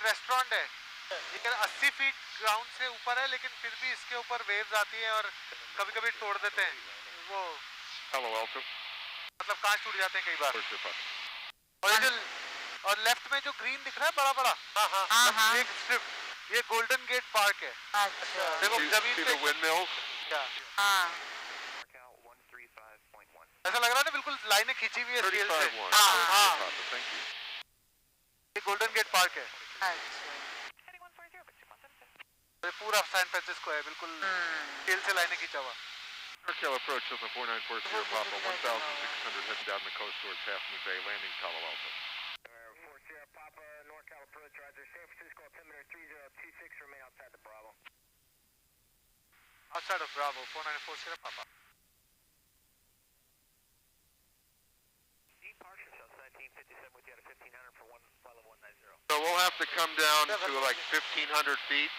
रेस्टोरेंट है ये 80 फीट ग्राउंड से ऊपर है लेकिन फिर भी इसके ऊपर वेव्स आती है और कभी-कभी तोड़ देते हैं वो Palo Alto. मतलब कांच टूट जाते हैं कई बार Where's the fuck? और ये जो और लेफ्ट में जो ग्रीन दिख रहा है बड़ा बड़ा, हाँ एक स्ट्रिप, ये गोल्डन गेट पार्क है. अच्छा देखो See, जमीन see पे the windmills? हाँ NorCal 135.1. ऐसा लग रहा है ना बिल्कुल लाइनें खींची हुई है स्केल से. 35-1. हाँ. Papa, thank you. ये गोल्डन गेट पार्क है. अच्छा Heading 140, Victor 176. ये पूरा सैन फ्रांसिस्को है बिल्कुल स्केल से लाइनें खींचा हुआ. NorCal approach Hilton 4940 Papa, 1600 heading down the coast towards Half Moon Bay, landing Palo Alto. 40 Papa, NorCal approach, Roger. San Francisco, altimeter 3026, remain outside the Bravo. Outside of Bravo, 4940 Papa. Departure South 1957 with you at a 1500 for flight level 190. So we'll have to come down to like 1,500 feet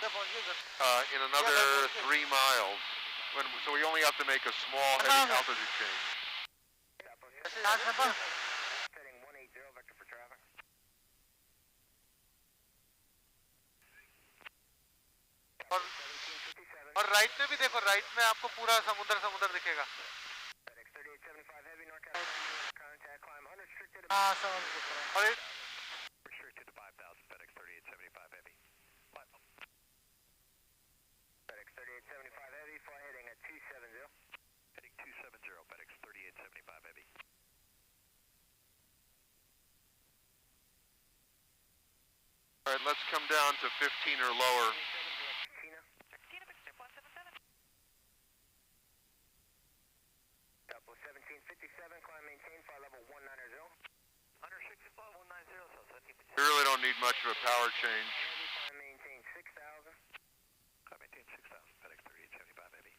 in another 3 miles. So we only have to make a small heavy altitude change. Heading 180, vector for traffic. और right में भी देखो, right में आपको पूरा समुद्र दिखेगा. FedEx 3875 heavy, NorCal contact, climb 100, restricted. हाँ समझ दिख रहा है. और Restricted to 5000, FedEx 3875 heavy. FedEx 3875 heavy, fly heading at 270. Heading 270, FedEx 3875 heavy. All right, let's come down to 15 or lower. Tina, Tina, Victor 177. Double 1757, climb maintain, flight level 190. Unrestricted flight 190, South 1757. We really don't need much of a power change. Heavy, climb maintain 6000. Climb maintain 6000, FedEx 3875 heavy.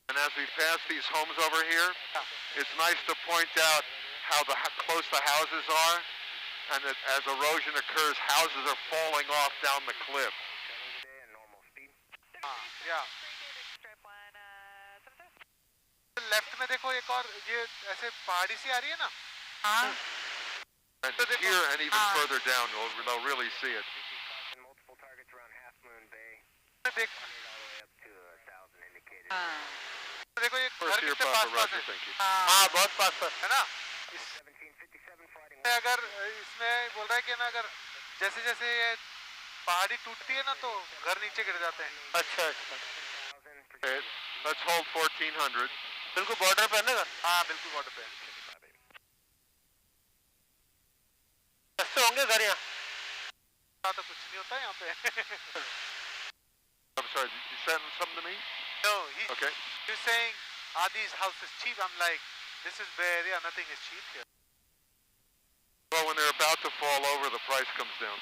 And as we pass these homes over here, it's nice to point out how close the houses are, and that as erosion occurs, houses are falling off down the cliff. Heading today at normal speed. या 3 David strip 170. Left में देखो एक और ये ऐसे पहाड़ी सी आ रही है ना. हाँ And here and even further down, they'll really see it. Caution, multiple targets around Half Moon Bay. देख All the way up to 1,000 indicated. हाँ देखो ये First घर here, कितने Papa, पास Roger, है. thank you. हाँ बहुत पास पर. है ना. 1757 fighting. अगर इसमें बोल रहा है कि ना अगर जैसे जैसे ये पहाड़ी टूटती है ना तो घर नीचे गिर जाते हैं. अच्छा अच्छा 1,000. Okay, let's hold 1,400. बिल्कुल बॉर्डर पे है ना घर. हाँ बिल्कुल बॉर्डर पे. सस्ते होंगे घर यहाँ. तो कुछ नहीं होता है यहाँ पे. I'm sorry, you said something to me? No, Okay. he's saying, are these houses cheap? I'm like, this is Bay Area, nothing is cheap here. Well, when they're about to fall over, the price comes down.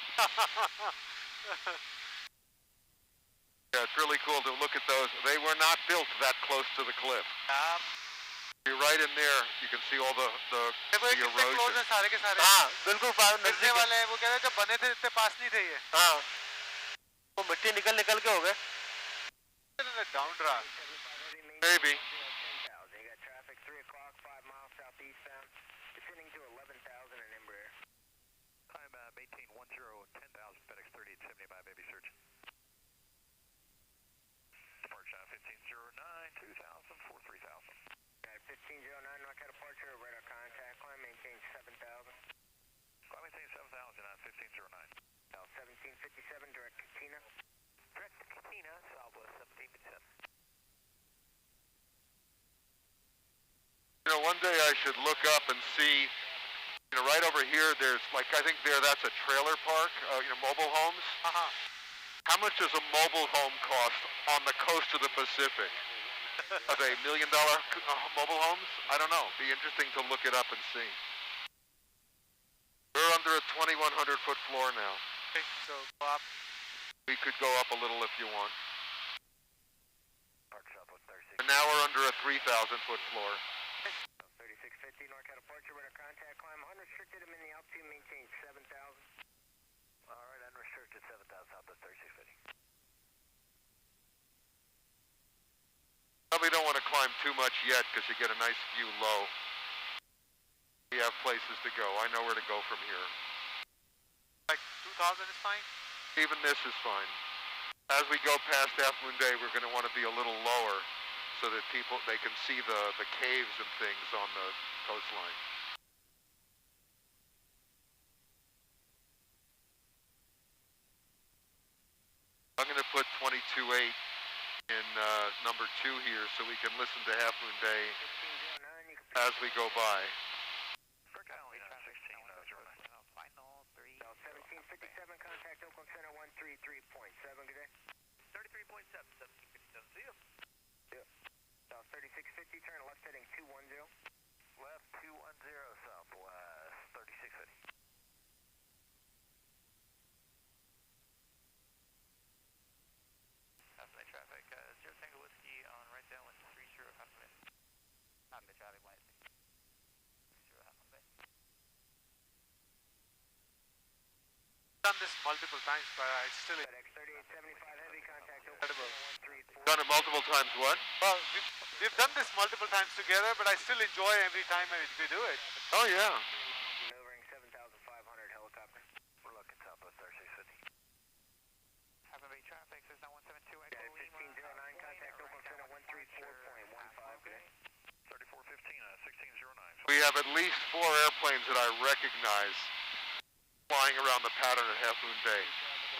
Yeah, it's really cool to look at those. They were not built that close to the cliff. You're right in there. You can see all the देखो ये कितने close erosion. है सारे के सारे. हाँ बिल्कुल पास गिरने नजदीक. वाले हैं. वो कह रहे हैं जब बने थे इतने पास नहीं थे ये. हाँ वो मिट्टी निकल निकल के हो गए. Down draft. Maybe. 10,000. You got traffic 3 o'clock, 5 miles southeastbound. Descending to 11,000 in Embraer. Climb maintain 10,000, FedEx 3875 heavy search. Departure 1509, 2000, 3,000. Got 1509, NorCal departure, radar contact, climb maintain 7,000. Climb maintain 7,000 on 1509. 1757, direct Katina. Direct to Katina, Southwest 1757. You know, one day I should look up and see, you know, right over here, there's like, I think that's a trailer park, mobile homes. How much does a mobile home cost on the coast of the Pacific? Are they $1 million mobile homes? I don't know. Be interesting to look it up and see. We're under a 2,100 foot floor now. Okay, so go up. We could go up a little if you want. Park Southwest 36. And now we're under a 3,000 foot floor. 3650, NorCal departure, radar contact, climb unrestricted, I'm in the altitude, maintain 7,000. Alright, unrestricted 7,000, Southwest 3650. Probably don't want to climb too much yet because you get a nice view low. We have places to go. I know where to go from here. Like 2,000 is fine? Even this is fine. As we go past Half Moon Bay, we're going to want to be a little lower so that they can see the caves and things on the coastline. I'm going to put 22.8 in number 2 here so we can listen to Half Moon Bay as we go by. Final 3. 1757, contact Oakland Center 133.7, good day. 33.7, 1757, see you. South 3650, turn left heading 210. Left 210, southwest 3650. Half Bay traffic, 0 Tango Whiskey on right downwind 30 Half Bay. Half Bay traffic, Wednesday. 30 Half Bay. Done this multiple times, but I still. FedEx 3875 heavy, contact Incredible. Oakland 134. Done it multiple times, what? Well, we've done this multiple times together, but I still enjoy every time we do it. Oh, yeah. Delivering 7,500 helicopter. We're looking southwest 3650. Half Bay traffic, says 9172 Echo Lima. 1509, contact Oakland Center 134.15, good day. 3415, 1609. We have at least 4 airplanes that I recognize flying around the pattern at Half Moon Bay.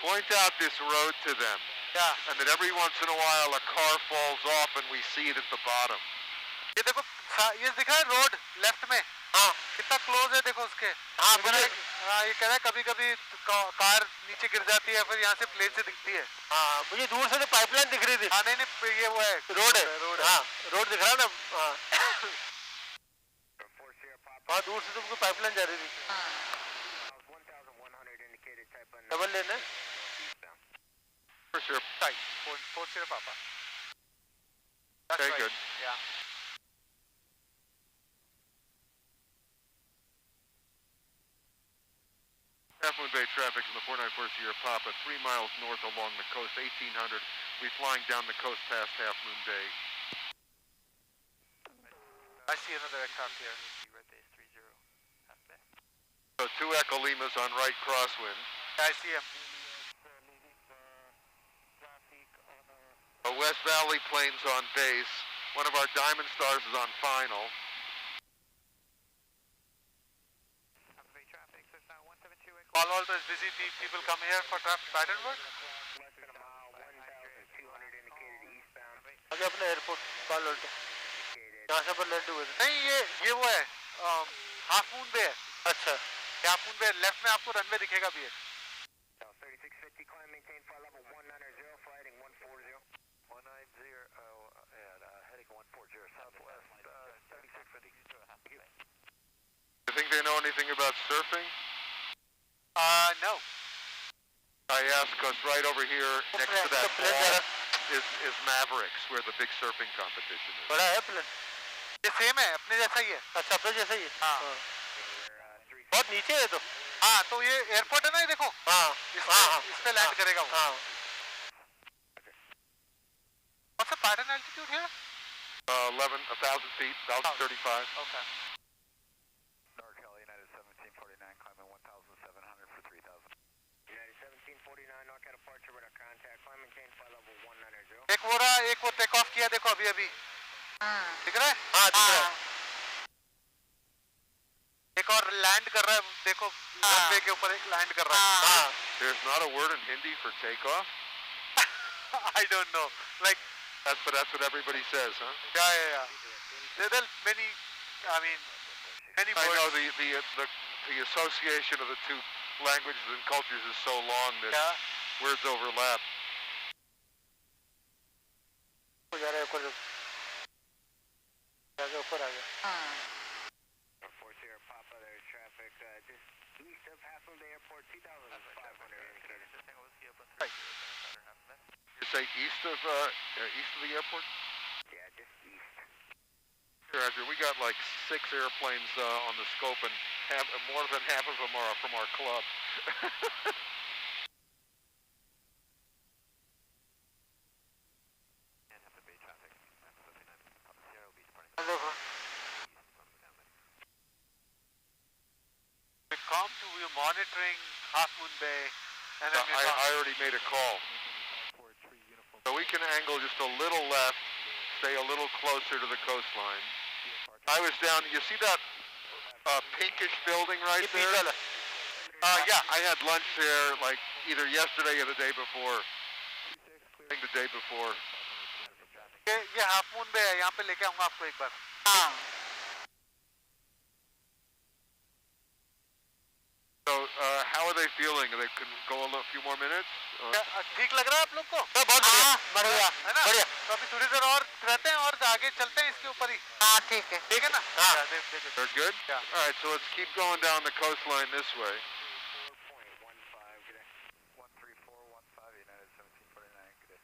Point out this road to them. Yeah. And then every once in a while a car falls off and we see it at the bottom. ये देखो ये दिख रहा है road left में हाँ कितना close है देखो उसके हाँ ये कह रहा है कभी कभी कार नीचे गिर जाती है फिर यहाँ से प्लेन से दिखती है हाँ मुझे दूर से तो पाइपलाइन दिख रही थी हाँ नहीं ये वो है रोड है हाँ रोड दिख रहा है ना हाँ दूर से तुमको पाइपलाइन जा रही थी डबल लेन है For sure. Tight. 40 Papa. That's Okay, right. good. Yeah. Half Moon Bay traffic from the 494 Sierra Papa, 3 miles north along the coast, 1800. We're flying down the coast past Half Moon Bay. I see another aircraft here. Red base 30 Half Bay. So 2 Echo Limas on right crosswind. I see him. A West Valley plane's on base. One of our Diamond Stars is on final. Half Bay traffic, says 172 Echo. Palo Alto is busy. People come here for pattern work. Less than a mile, 1,200 indicated eastbound. आगे अपने airport Palo Alto. Indicated. यहाँ से पर land हुए थे नहीं ये वो है हाफ मून पे है अच्छा हाफ मून पे लेफ्ट में आपको रनवे दिखेगा भी है South 3650, climb, maintain flight level 190, flighting 140. 190 and heading 140 southwest 3650. You think they know anything about surfing? no I asked because right over here next to that wall is Mavericks, where the big surfing competition is. बड़ा है plane ये same है अपने जैसा ही है अच्छा अपने जैसा ही है हाँ बहुत नीचे है तो हाँ तो ये एयरपोर्ट है ना ये देखो हाँ इस पे लैंड करेगा वो हाँ What's the pattern altitude here? 1,000 feet, 1,035. Okay. NorCal United 1749, climbing 1,700 for 3,000. United 1749, NorCal departure with our contact, climb, maintain flight level 190. एक वो रहा एक वो टेक ऑफ किया देखो अभी अभी दिख रहा है हाँ दिख रहा है एक और लैंड कर रहा है देखो रनवे के ऊपर एक लैंड कर रहा है हाँ There's not a word in Hindi for takeoff? I don't know like That's what everybody says, huh? yeah there are many I mean many I words know the association of the two languages and cultures is so long that words overlap. हो जा रहा है ऊपर आ गया 40 Papa, there's traffic just east of Half Moon Bay Airport, 2,500 indicated. Right. You say east of the airport? Yeah, just east. Roger, we got like 6 airplanes on the scope, and more than half of them are from our club. We come to we are monitoring Half Moon Bay and then I already made a call. So we can angle just a little left stay a little closer to the coastline. I was down, you see that pinkish building right there? Yeah, I had lunch there like either yesterday or the day before. I think the day before. ये half moon बे है, यहाँ पे लेके आऊँगा आपको एक बार. हाँ. So, how are they feeling? They can go a few more minutes? ठीक लग रहा है आप लोग को? बहुत बढ़िया. है ना? बढ़िया. तो अभी थोड़ी देर और रहते हैं और आगे चलते हैं इसके ऊपर ही. हाँ ठीक है. ठीक है ना? हाँ. They're good? Yeah. All right, so let's keep going down the coastline this way. 13415 United 1749, good day.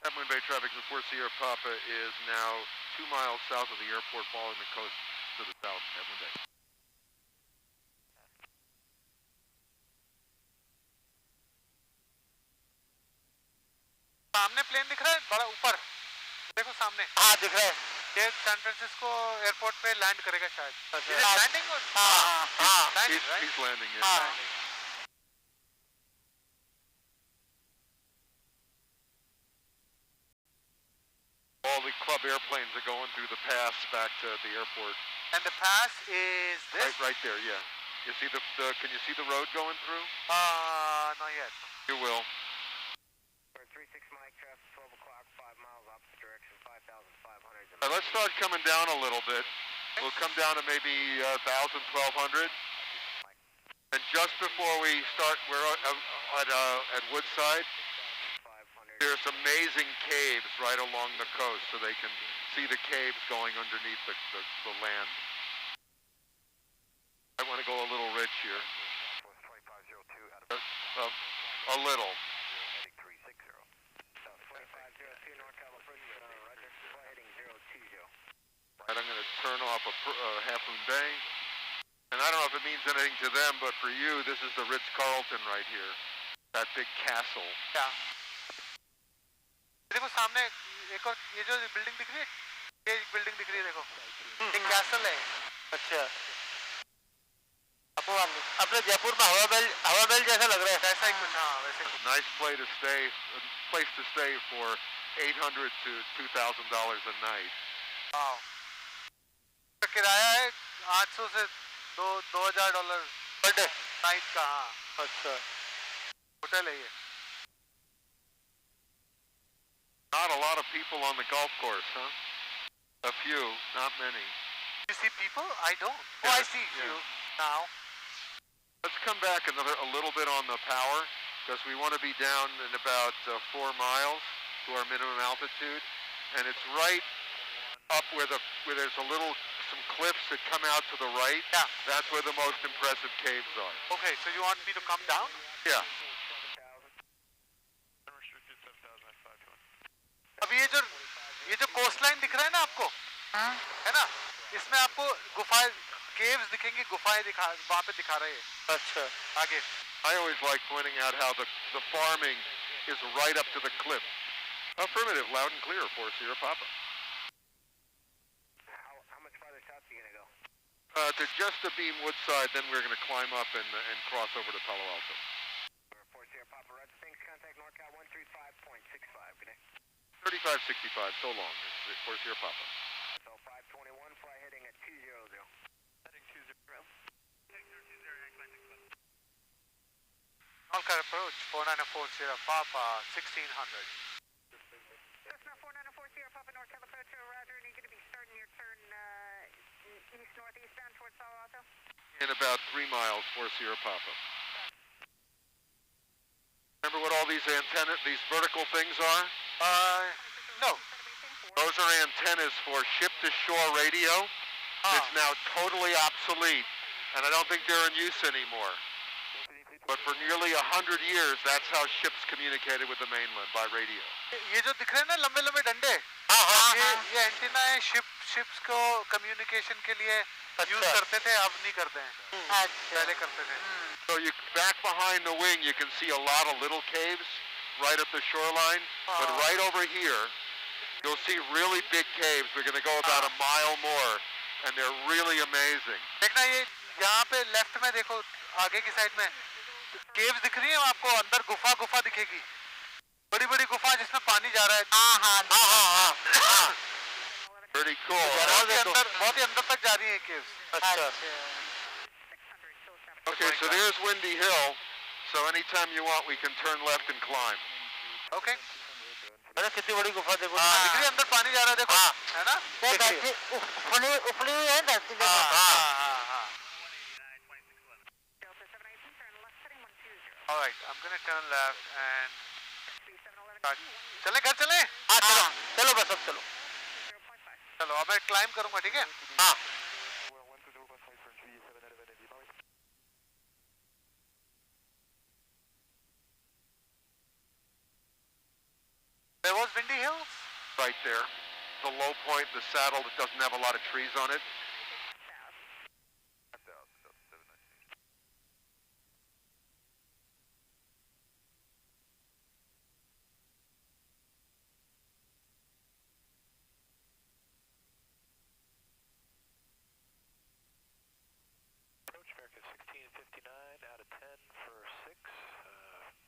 Half Moon Bay traffic for 4 Sierra Papa is now 2 miles south of the airport, following the coast to the south. Half Moon Bay. सामने plane दिख रहा है बड़ा ऊपर. देखो सामने. हाँ दिख रहा है. ये सैन फ्रांसिस्को एयरपोर्ट पे लैंड करेगा शायद. अच्छा. Is it landing or? हाँ. Landing, right? He's landing, yeah. हाँ. All the club airplanes are going through the pass back to the airport. And the pass is this? Right there, yeah. You see can you see the road going through? Not yet. You will. 36 Mike, traffic 12 o'clock, 5 miles opposite direction, 5,500. Let's start coming down a little bit. We'll come down to maybe 1,000, 1,200. And just before we start, we're at Woodside. There's amazing caves right along the coast, so they can see the caves going underneath the land. I want to go a little rich here. 2502 out of A little. heading 360. South 2502 NorCal approach, roger, heading 020. Right, I'm going to turn off Half Moon Bay. And I don't know if it means anything to them, but for you, this is the Ritz-Carlton right here. That big castle. Yeah. देखो सामने एक और ये जो building दिख रही है, ये बिल्डिंग दिख रही है देखो. एक कैसल है. अच्छा. अपने जयपुर में हवा महल जैसा लग रहा है. ऐसा ही कुछ. हाँ वैसे कुछ. Nice place to stay for $800 to $2,000 a night. Wow. किराया है 800 से $2,000 पर डे. नाइट का. हाँ. अच्छा. होटल है ये. Not a lot of people on the golf course, huh? A few, not many. You see people? I don't. Yeah, I see yeah. you now. Let's come back a little bit on the power, because we want to be down in about 4 miles to our minimum altitude, and it's right up where there's some cliffs that come out to the right. Yeah. That's where the most impressive caves are. Okay, so you want me to come down? Yeah. अभी ये जो coast line दिख रहा है ना आपको, है ना, इसमें आपको गुफाएं, केव्स दिखेंगी, गुफाएं वहाँ पे दिखा रहे हैं. अच्छा. आगे. I always like pointing out how the farming is right up to the cliff. Affirmative, loud and clear for Sierra Papa. How much farther south are you going to go? To just to beam Woodside, then we're going to climb up and cross over to Palo Alto. 4 Sierra Papa, roger, thanks, contact NorCal 135.65, good day. 3565, so long, for Sierra Papa. So 521, fly heading at 200. Heading 20. Alcar approach 4904 Sierra Papa 1600. Cessna 4904 Sierra Papa NorCal approach, roger, and you're going to be starting your turn east-northeastbound towards Palo Alto. In about 3 miles for Sierra Papa. Remember what all these vertical things are? No. Those are antennas for ship-to-shore radio. It's now totally obsolete, and I don't think they're in use anymore. But for nearly 100 years, that's how ships communicated with the mainland, by radio. ये जो दिख रहे हैं ना लंबे लंबे डंडे, ये एंटीना है, शिप्स को कम्युनिकेशन के लिए यूज करते थे, अब नहीं करते हैं. पहले करते थे. So you back behind the wing, you can see a lot of little caves right up the shoreline. But right over here, you'll see really big caves. We're going to go about a mile more, and they're really amazing. देखना ये यहाँ पे left में देखो, आगे की side में caves दिख रही है आपको, अंदर गुफा दिखेगी. बड़ी बड़ी गुफा जिसमें पानी जा रहा है. हाँ. Pretty cool. बहुत ही अंदर तक जा रही है caves. अच्छा. Okay, so there's Windy Hill. So anytime you want, we can turn left and climb. Okay. अरे कितनी बड़ी गुफा देखो. दिख रही है अंदर पानी जा रहा है देखो. है ना? धरती उफली हुई है धरती देखो. हाँ. All right, I'm gonna turn left and start. चले घर चले? हाँ चलो बस अब चलो. चलो अब मैं climb करूँगा ठीक है? हाँ. There was Windy Hills? Right there. The low point, the saddle that doesn't have a lot of trees on it. Approach American 1659 out of 10 for 6.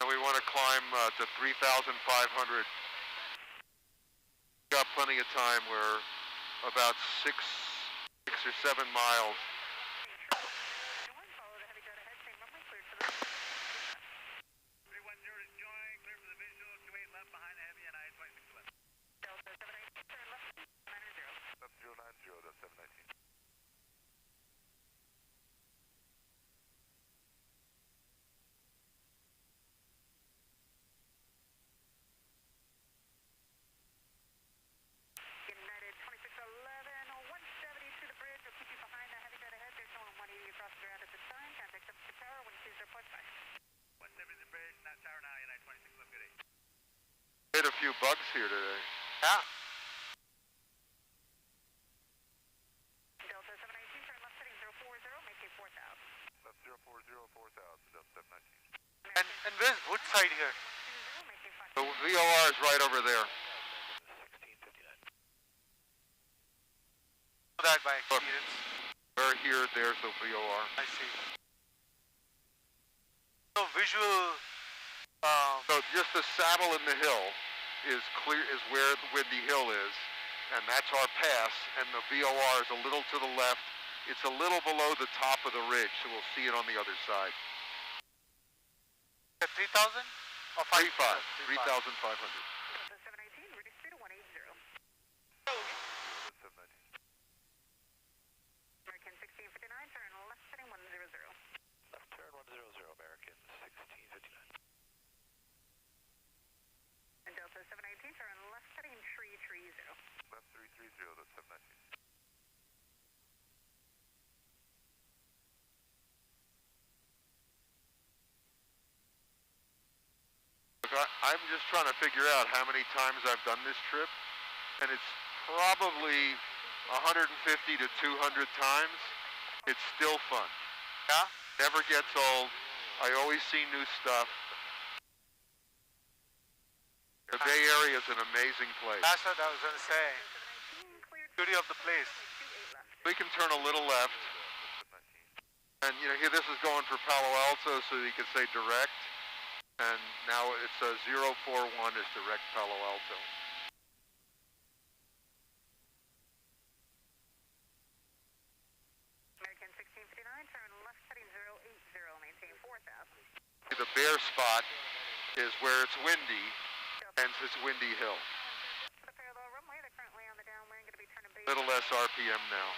And we want to climb to 3,500. Got plenty of time. We're about 6 or 7 miles. Hit a few bugs here today. Yeah. Delta 719, turn left heading 040, maintain 4,000. Left 040, 4,000, Delta 719. And where's Woodside here? The VOR is right over there. 1659. That by experience. We're here, there's the VOR. I see. So visual. So just the saddle in the hill is clear, is where the Windy Hill is, and that's our pass, and the VOR is a little to the left. It's a little below the top of the ridge, so we'll see it on the other side. 3,000 or 3,500. 3,500. Delta 719, reduce speed to 180. American 1659, turn left heading 100. Left turn 100, American 1659. And Delta 719, turn left heading 330. Left 330, that's 719. Look, I'm just trying to figure out how many times I've done this trip, and it's probably 150 to 200 times. It's still fun. Yeah? Never gets old. I always see new stuff. The Bay Area is an amazing place. That's what I was going to say. Beauty of the place. We can turn a little left. And you know, here this is going for Palo Alto, so you can say direct. And now it's 041 is direct Palo Alto. American 1659, turn left heading 080, maintain 4,000. The bare spot is where it's windy, and it's Windy Hill. The parallel runway, they're currently on the downwind, going to be turning base. Little less RPM now.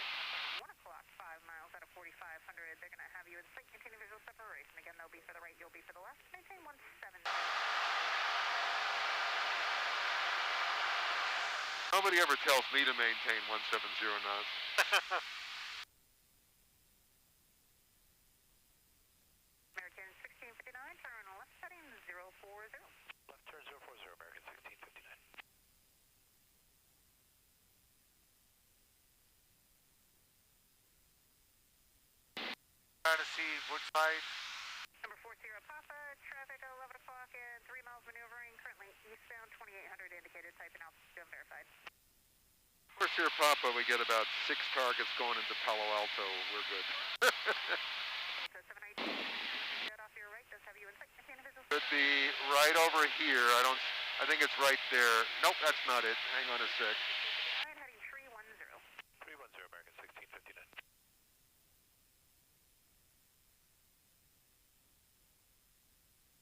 1 o'clock, 5 miles out of 4,500. They're going to have you in sight, continue visual separation. Again, they'll be for the right, you'll be for the left. Maintain 17. Nobody ever tells me to maintain 170 knots. American 1659, turn left heading 040. Left turn 040, American 1659. Trying to see Woodside. Number 4 Sierra Papa, traffic 11 o'clock and 3 miles maneuvering. Currently eastbound 2800 indicated, type and altitude unverified. For Sierra Papa, we get about 6 targets going into Palo Alto. We're good. Delta 719, dead off your right, does have you in sight, continue visual. Could be right over here. I I think it's right there. Nope, that's not it. Hang on a sec. Alright, heading 310. 310 American 1659.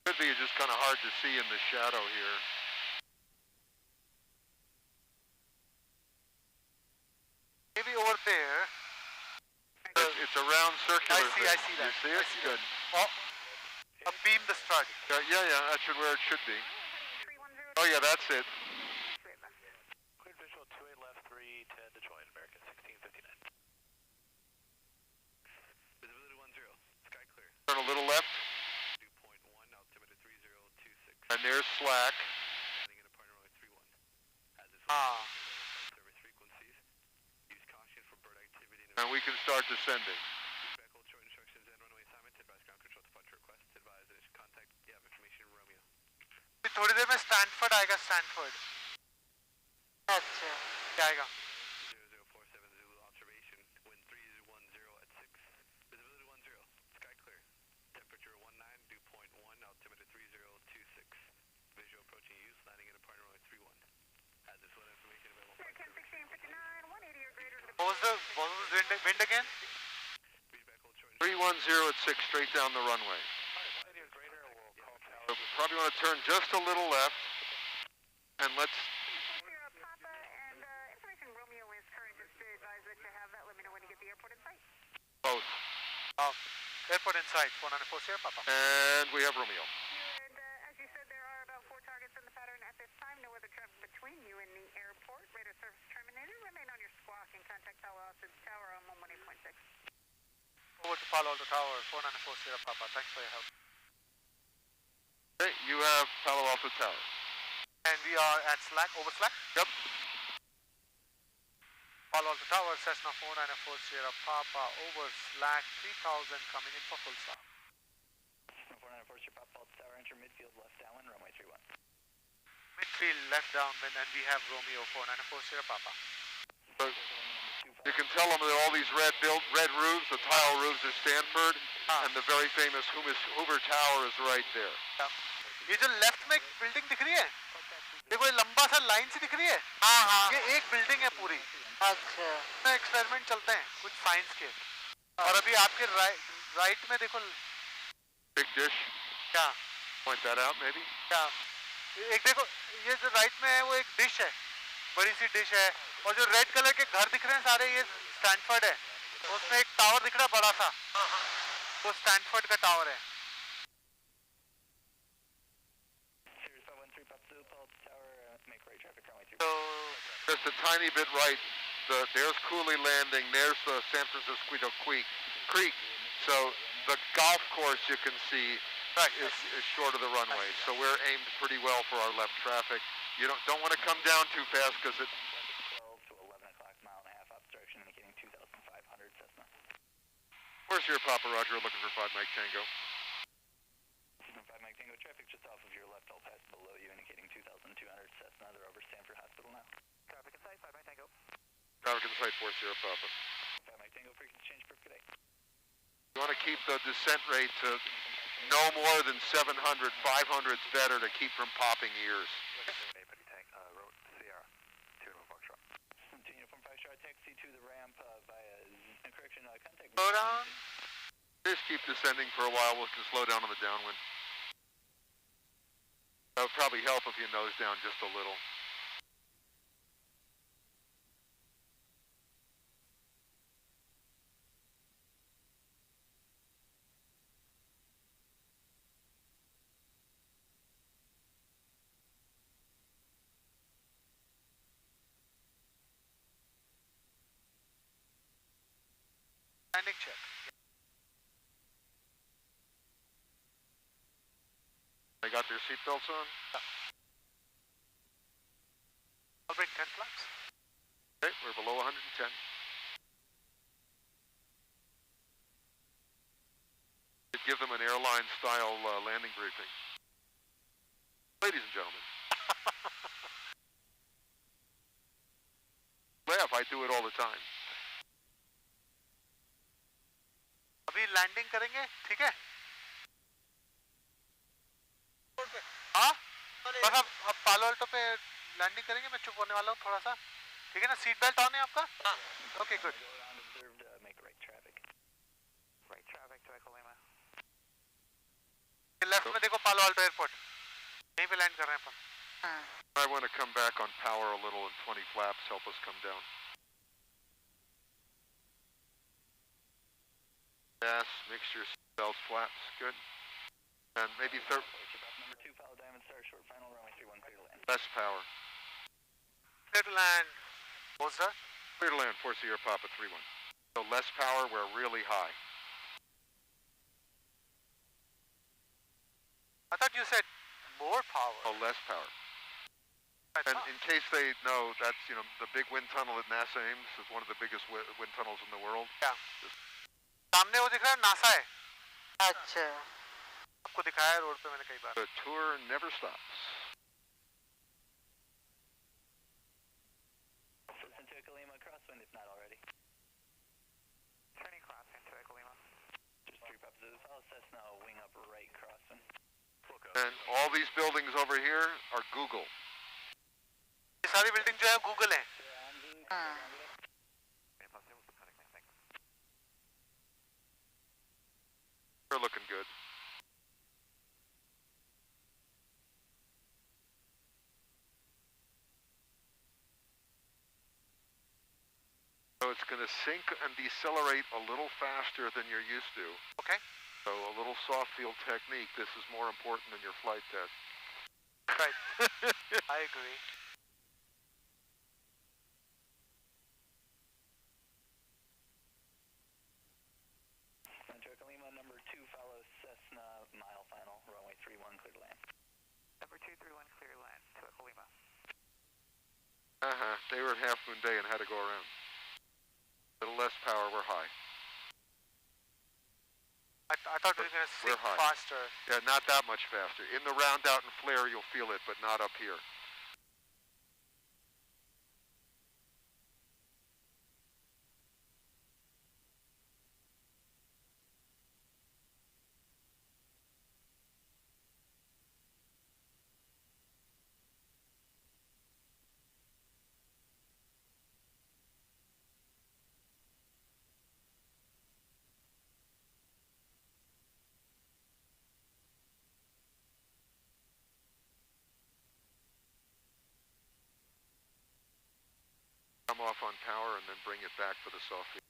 Could be just kind of hard to see in the shadow here. Maybe over there. It's a round circular thing. I see that. You see it? Good. Oh, a beam the strut. Yeah, that's where it should be. 310. Oh yeah, that's it. Straight left. Cleared visual 28 left, 310 to join American 1659. Visibility 10, sky clear. Turn a little left. Dew point 1, altimeter 3026. And there's slack. Landing in a partner runway 31. As this service frequencies. Use caution for bird activity. And we can start descending. Feedback, hold short instructions and runway assignment. Advise ground control departure request. Advise initial contact. You have information, Romeo. थोड़ी देर में Stanford आएगा Stanford अच्छा क्या आएगा 0047 Zulu observation. Wind 310 at 6. Visibility 10. Sky clear. Temperature 19. Dew point 1. Altimeter 3026. Visual approaching use. Landing in a partner runway 31. Has this weather information available? Clear 10, 16, 59, 180 or greater to the... what was the wind again Feedback, hold short. 310 at 6, straight down the runway. 180 or greater, we'll call tower. So probably want to turn just a little left. And let's... Sierra Papa and information Romeo is current. Just to advise that you have that. Let me know when you get the airport in sight. Both. airport in sight 494 Sierra Papa And we have Romeo. And as you said, there are about 4 targets in the pattern at this time. No other traffic between you and the airport. Radar service terminated. Remain on your squawk and contact Palo Alto Tower on 118.6. over to Palo Alto Tower 494 Sierra Papa thanks for your help Okay, you have Palo Alto Tower. and we are at slack over slack Yep. Palo Alto Tower Cessna 494 Sierra Papa over slack 3000 coming in for full stop 494 Sierra Papa Tower, enter midfield left downwind, runway 31. midfield left downwind and we have Romeo 494 Sierra Papa So you can tell them that all these red roofs, the tile roofs are Stanford, and the very famous Hoover Tower is right there. ये जो left में building दिख रही है देखो ये लंबा सा लाइन सी दिख रही है हाँ हाँ ये एक बिल्डिंग है पूरी अच्छा में एक्सपेरिमेंट चलते हैं कुछ साइंस के और अभी आपके राइट में देखो Big dish. क्या Point that out, maybe. क्या एक देखो ये जो राइट में है वो एक डिश है बड़ी सी डिश है और जो रेड कलर के घर दिख रहे हैं सारे ये स्टैनफोर्ड है उसमें एक टावर दिख रहा है बड़ा सा वो स्टैनफोर्ड का टावर है Series 513 Papa Zulu, Palo Alto Tower, make right traffic, runway 3. तो Just a tiny bit right. There's Cooley Landing. There's the San Francisco Creek. So the golf course you can see is short of the runway. So we're aimed pretty well for our left traffic. You don't want to come down too fast because it. 12 to 11 o'clock, mile and a half obstruction indicating 2,500 Cessna. Where's your Papa Roger? Looking for 5 Mike Tango. 5 Mike Tango traffic just off of your left, I'll pass below you indicating 2,200 Cessna. They're over Stanford Hospital now. Traffic in sight, 5 Mike Tango. Traffic in sight, 4 Sierra Papa. 5 Mike Tango, frequency change per cadet. You want to keep the descent rate to no more than 700. 500 is better to keep from popping ears. Road Sierra, 2 Uniform Foxtrot. 2 Uniform Foxtrot, taxi to the ramp via, correction, contact. slow down Just keep descending for a while. We can slow down on the downwind. That would probably help if you nose down just a little. landing check They got their seatbelts on? I'll bring 10 flaps Okay, we're below 110. Give them an airline-style landing briefing. Ladies and gentlemen. Laugh, I do it all the time. अभी landing करेंगे ठीक है हाँ बस अब पालो Alto पे landing करेंगे, मैं चुप होने वाला हूँ थोड़ा सा, ठीक है ना? सीट बेल्ट ऑन है आपका? हाँ. Okay good. Right traffic to Echo Lima. Left में देखो पालो अल्टो एयरपोर्ट, यहीं पे लैंड कर रहे हैं अपन. I want to come back on power a little and 20 flaps help us come down. Gas, mixture, belts, flaps, good. And maybe Number 2, follow Diamond Star, short final, runway 31, clear to land. less power. Clear to land. What's that? Clear to land, 4 Sierra Papa 3-1. So less power, we're really high. I thought you said more power. Oh, less power. And in case they know, that's, you know, the big wind tunnel at NASA Ames is one of the biggest wind tunnels in the world. Yeah. सामने वो दिख रहा है NASA है. अच्छा. आपको दिखाया है रोड पे मैंने कई बार. The tour never stops. Into Echo Lima, crosswind if not already. Turning crosswind to Echo Lima. Just 3 Papa Zulu, follow Cessna, wing up right crosswind. And all these buildings over here are Google. ये सारी building जो है Google है. They're looking good. So it's going to sink and decelerate a little faster than you're used to. Okay. So a little soft field technique. This is more important than your flight test. Right. I agree. Echo Lima, number 2, follow Cessna, mile final, runway 31, clear to land. Number 231, clear land to Echo Lima. They were at Half Moon Bay and had to go around. A little less power, we're high. I thought we were going to sink high. faster. Yeah, not that much faster. In the round out and flare, you'll feel it, but not up here. Come off on power and then bring it back for the soft field.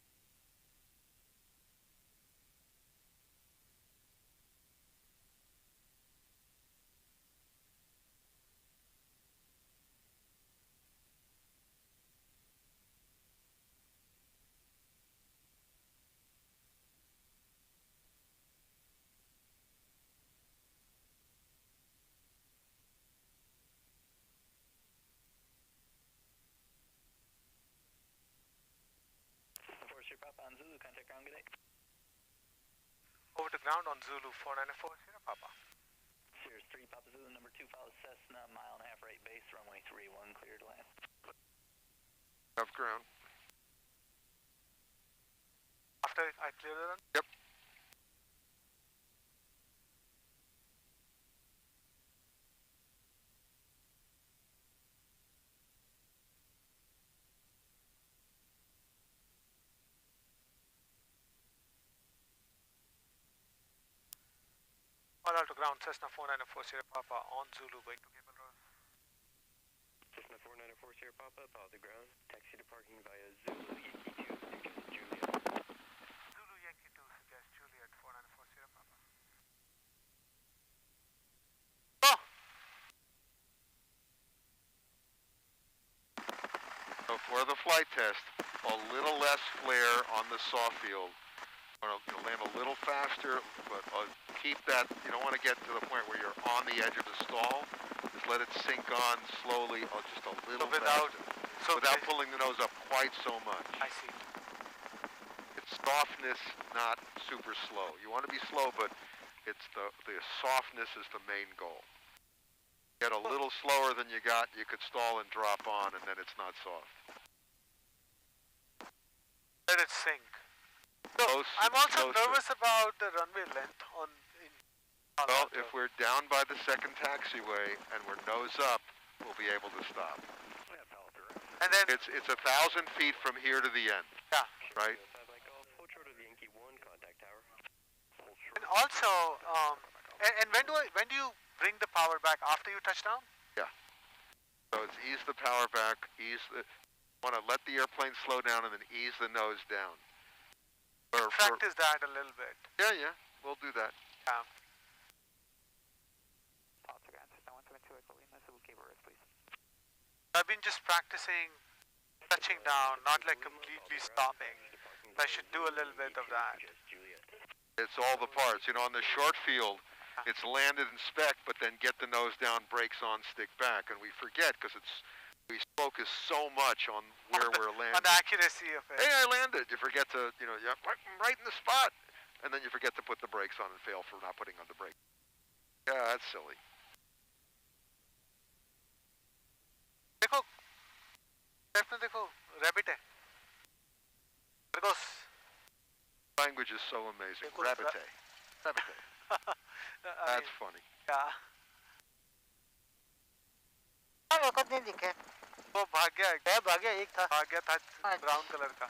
Sierra Papa on Zulu, contact ground, good day. Over to ground on Zulu 494 Sierra Papa. Sirius 3 Papa Zulu, number 2, follow Cessna, mile and a half right base, runway 31, clear to land. Off ground. After I clear the run? Yep. All to ground, Cessna 494 Sierra Papa on Zulu, going to Cable Road. Cessna 494 Sierra Papa, follow the ground, taxi to parking via Zulu Yankee 2, suggest Juliet. Zulu Yankee 2, suggest Juliet 494 Sierra Papa. Oh! So for the flight test, a little less flare on the soft field. Land a little faster, but keep that. You don't want to get to the point where you're on the edge of the stall. Just let it sink on slowly, just a little without pulling the nose up quite so much. I see. It's softness, not super slow. You want to be slow, but it's the softness is the main goal. Get a little slower than you got, you could stall and drop on, and then it's not soft. Let it sink. So, Close, I'm also closer. nervous about the runway length in Well, if we're down by the second taxiway and we're nose up, will be able to stop. And then, It's 1,000 feet from here to the end. yeah. Right? And also, and when do you bring the power back after you touch down? Yeah. So it's ease the power back, want to let the airplane slow down and then ease the nose down. Practice that a little bit. Yeah, we'll do that. Yeah. I've been just practicing touching down, not like completely stopping. I should do a little bit of that. It's all the parts. You know, on the short field, it's landed and spec, but then get the nose down, brakes on, stick back, and we forget because we focus so much on where we're landing. On the accuracy of it. Hey, I landed. You forget to, right in the spot, and then you forget to put the brakes on and fail for not putting on the brake. Yeah, that's silly. देखो, left में देखो, rabbit है. Because Language is so amazing. Rabbit. That's funny. Yeah. मेरे को नहीं दिखे वो भाग गया एक था brown color का.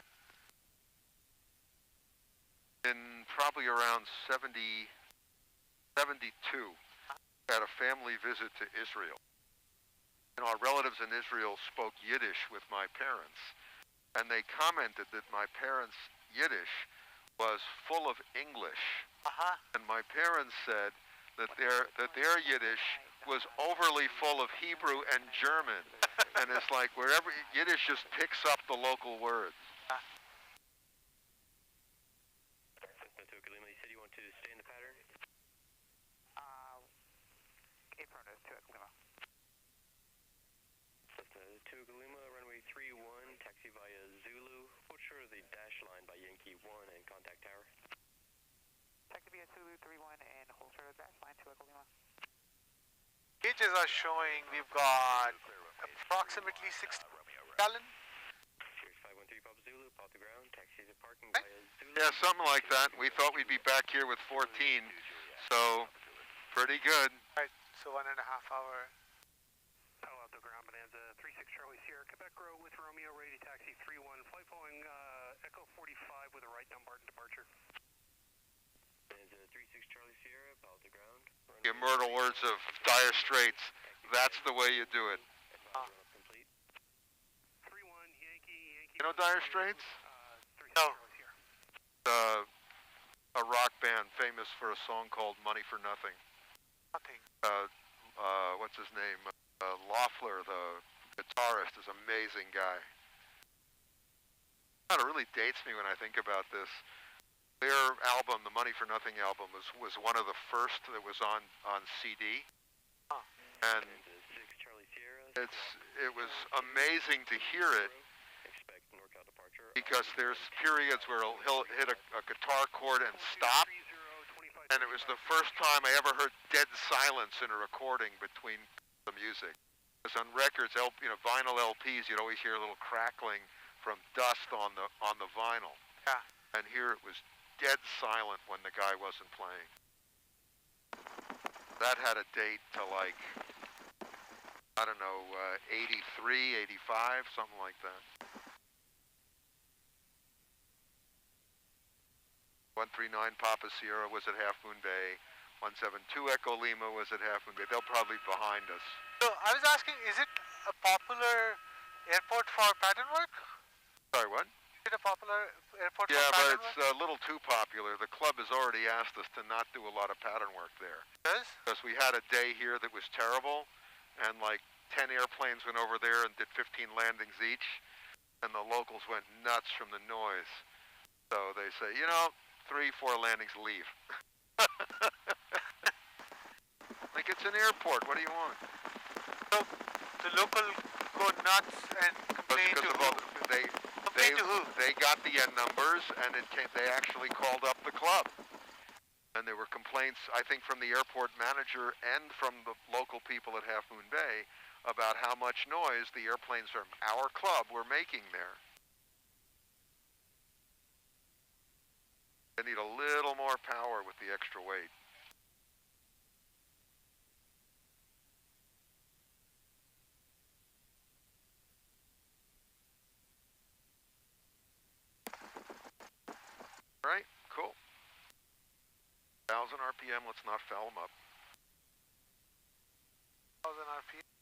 In probably around 72, I had a family visit to Israel. And our relatives in Israel spoke Yiddish with my parents. And they commented that my parents' Yiddish was full of English. And my parents said that their Yiddish was overly full of Hebrew and German. And it's like wherever Yiddish just picks up the local words. Lima, runway 31, taxi via Zulu. Hold short of the dash line by Yankee 1 and contact tower. Taxi via Zulu 31 and hold short of dash line to Echo Lima. Gauges are showing we've got approximately 60 gallon. Cheers 513 Papa Zulu, pop the ground, taxi to parking via Zulu. Yeah, something like that. We thought we'd be back here with 14, so pretty good. Right, so 1.5 hour. Palo Alto ground, Bonanza 36 Charlie Sierra, Quebec Row with Romeo, ready to taxi 31, flight following Echo 45 with a right down Barton departure. Bonanza 36 Charlie Sierra, Palo Alto ground. Immortal words of Dire Straits. That's the way you do it. Complete. 31 Yankee. You know Dire Straits? 36 No. Charlie Sierra. A rock band famous for a song called Money for Nothing. Nothing. What's his name? Loeffler, the guitarist, is an amazing guy. It really dates me when I think about this. Their album, the Money for Nothing album, was one of the first that was on CD. And it was amazing to hear it because there's periods where he'll hit a guitar chord and stop. And it was the first time I ever heard dead silence in a recording between the music. Because on records, vinyl LPs, you'd always hear a little crackling from dust on the vinyl. Yeah. And here it was dead silent when the guy wasn't playing. That had a date to 83, 85, something like that. 139 Papa Sierra was at Half Moon Bay. 172 Echo Lima was at Half Moon Bay. They'll probably be behind us. So I was asking, is it a popular airport for pattern work? Sorry, what? Is it a popular airport Yeah, for but pattern it's work? a little too popular. The club has already asked us to not do a lot of pattern work there. Yes? Because we had a day here that was terrible, and 10 airplanes went over there and did 15 landings each, and the locals went nuts from the noise. So they say, 3, 4 landings, leave. It's an airport. What do you want? So the local go nuts and complain to who? Complain to who? They got the end numbers, and they actually called up the club. And there were complaints, I think, from the airport manager and from the local people at Half Moon Bay about how much noise the airplanes from our club were making there. They need a little more power with the extra weight. right, cool. 1,000 RPM, let's not foul them up. 1000 RPM.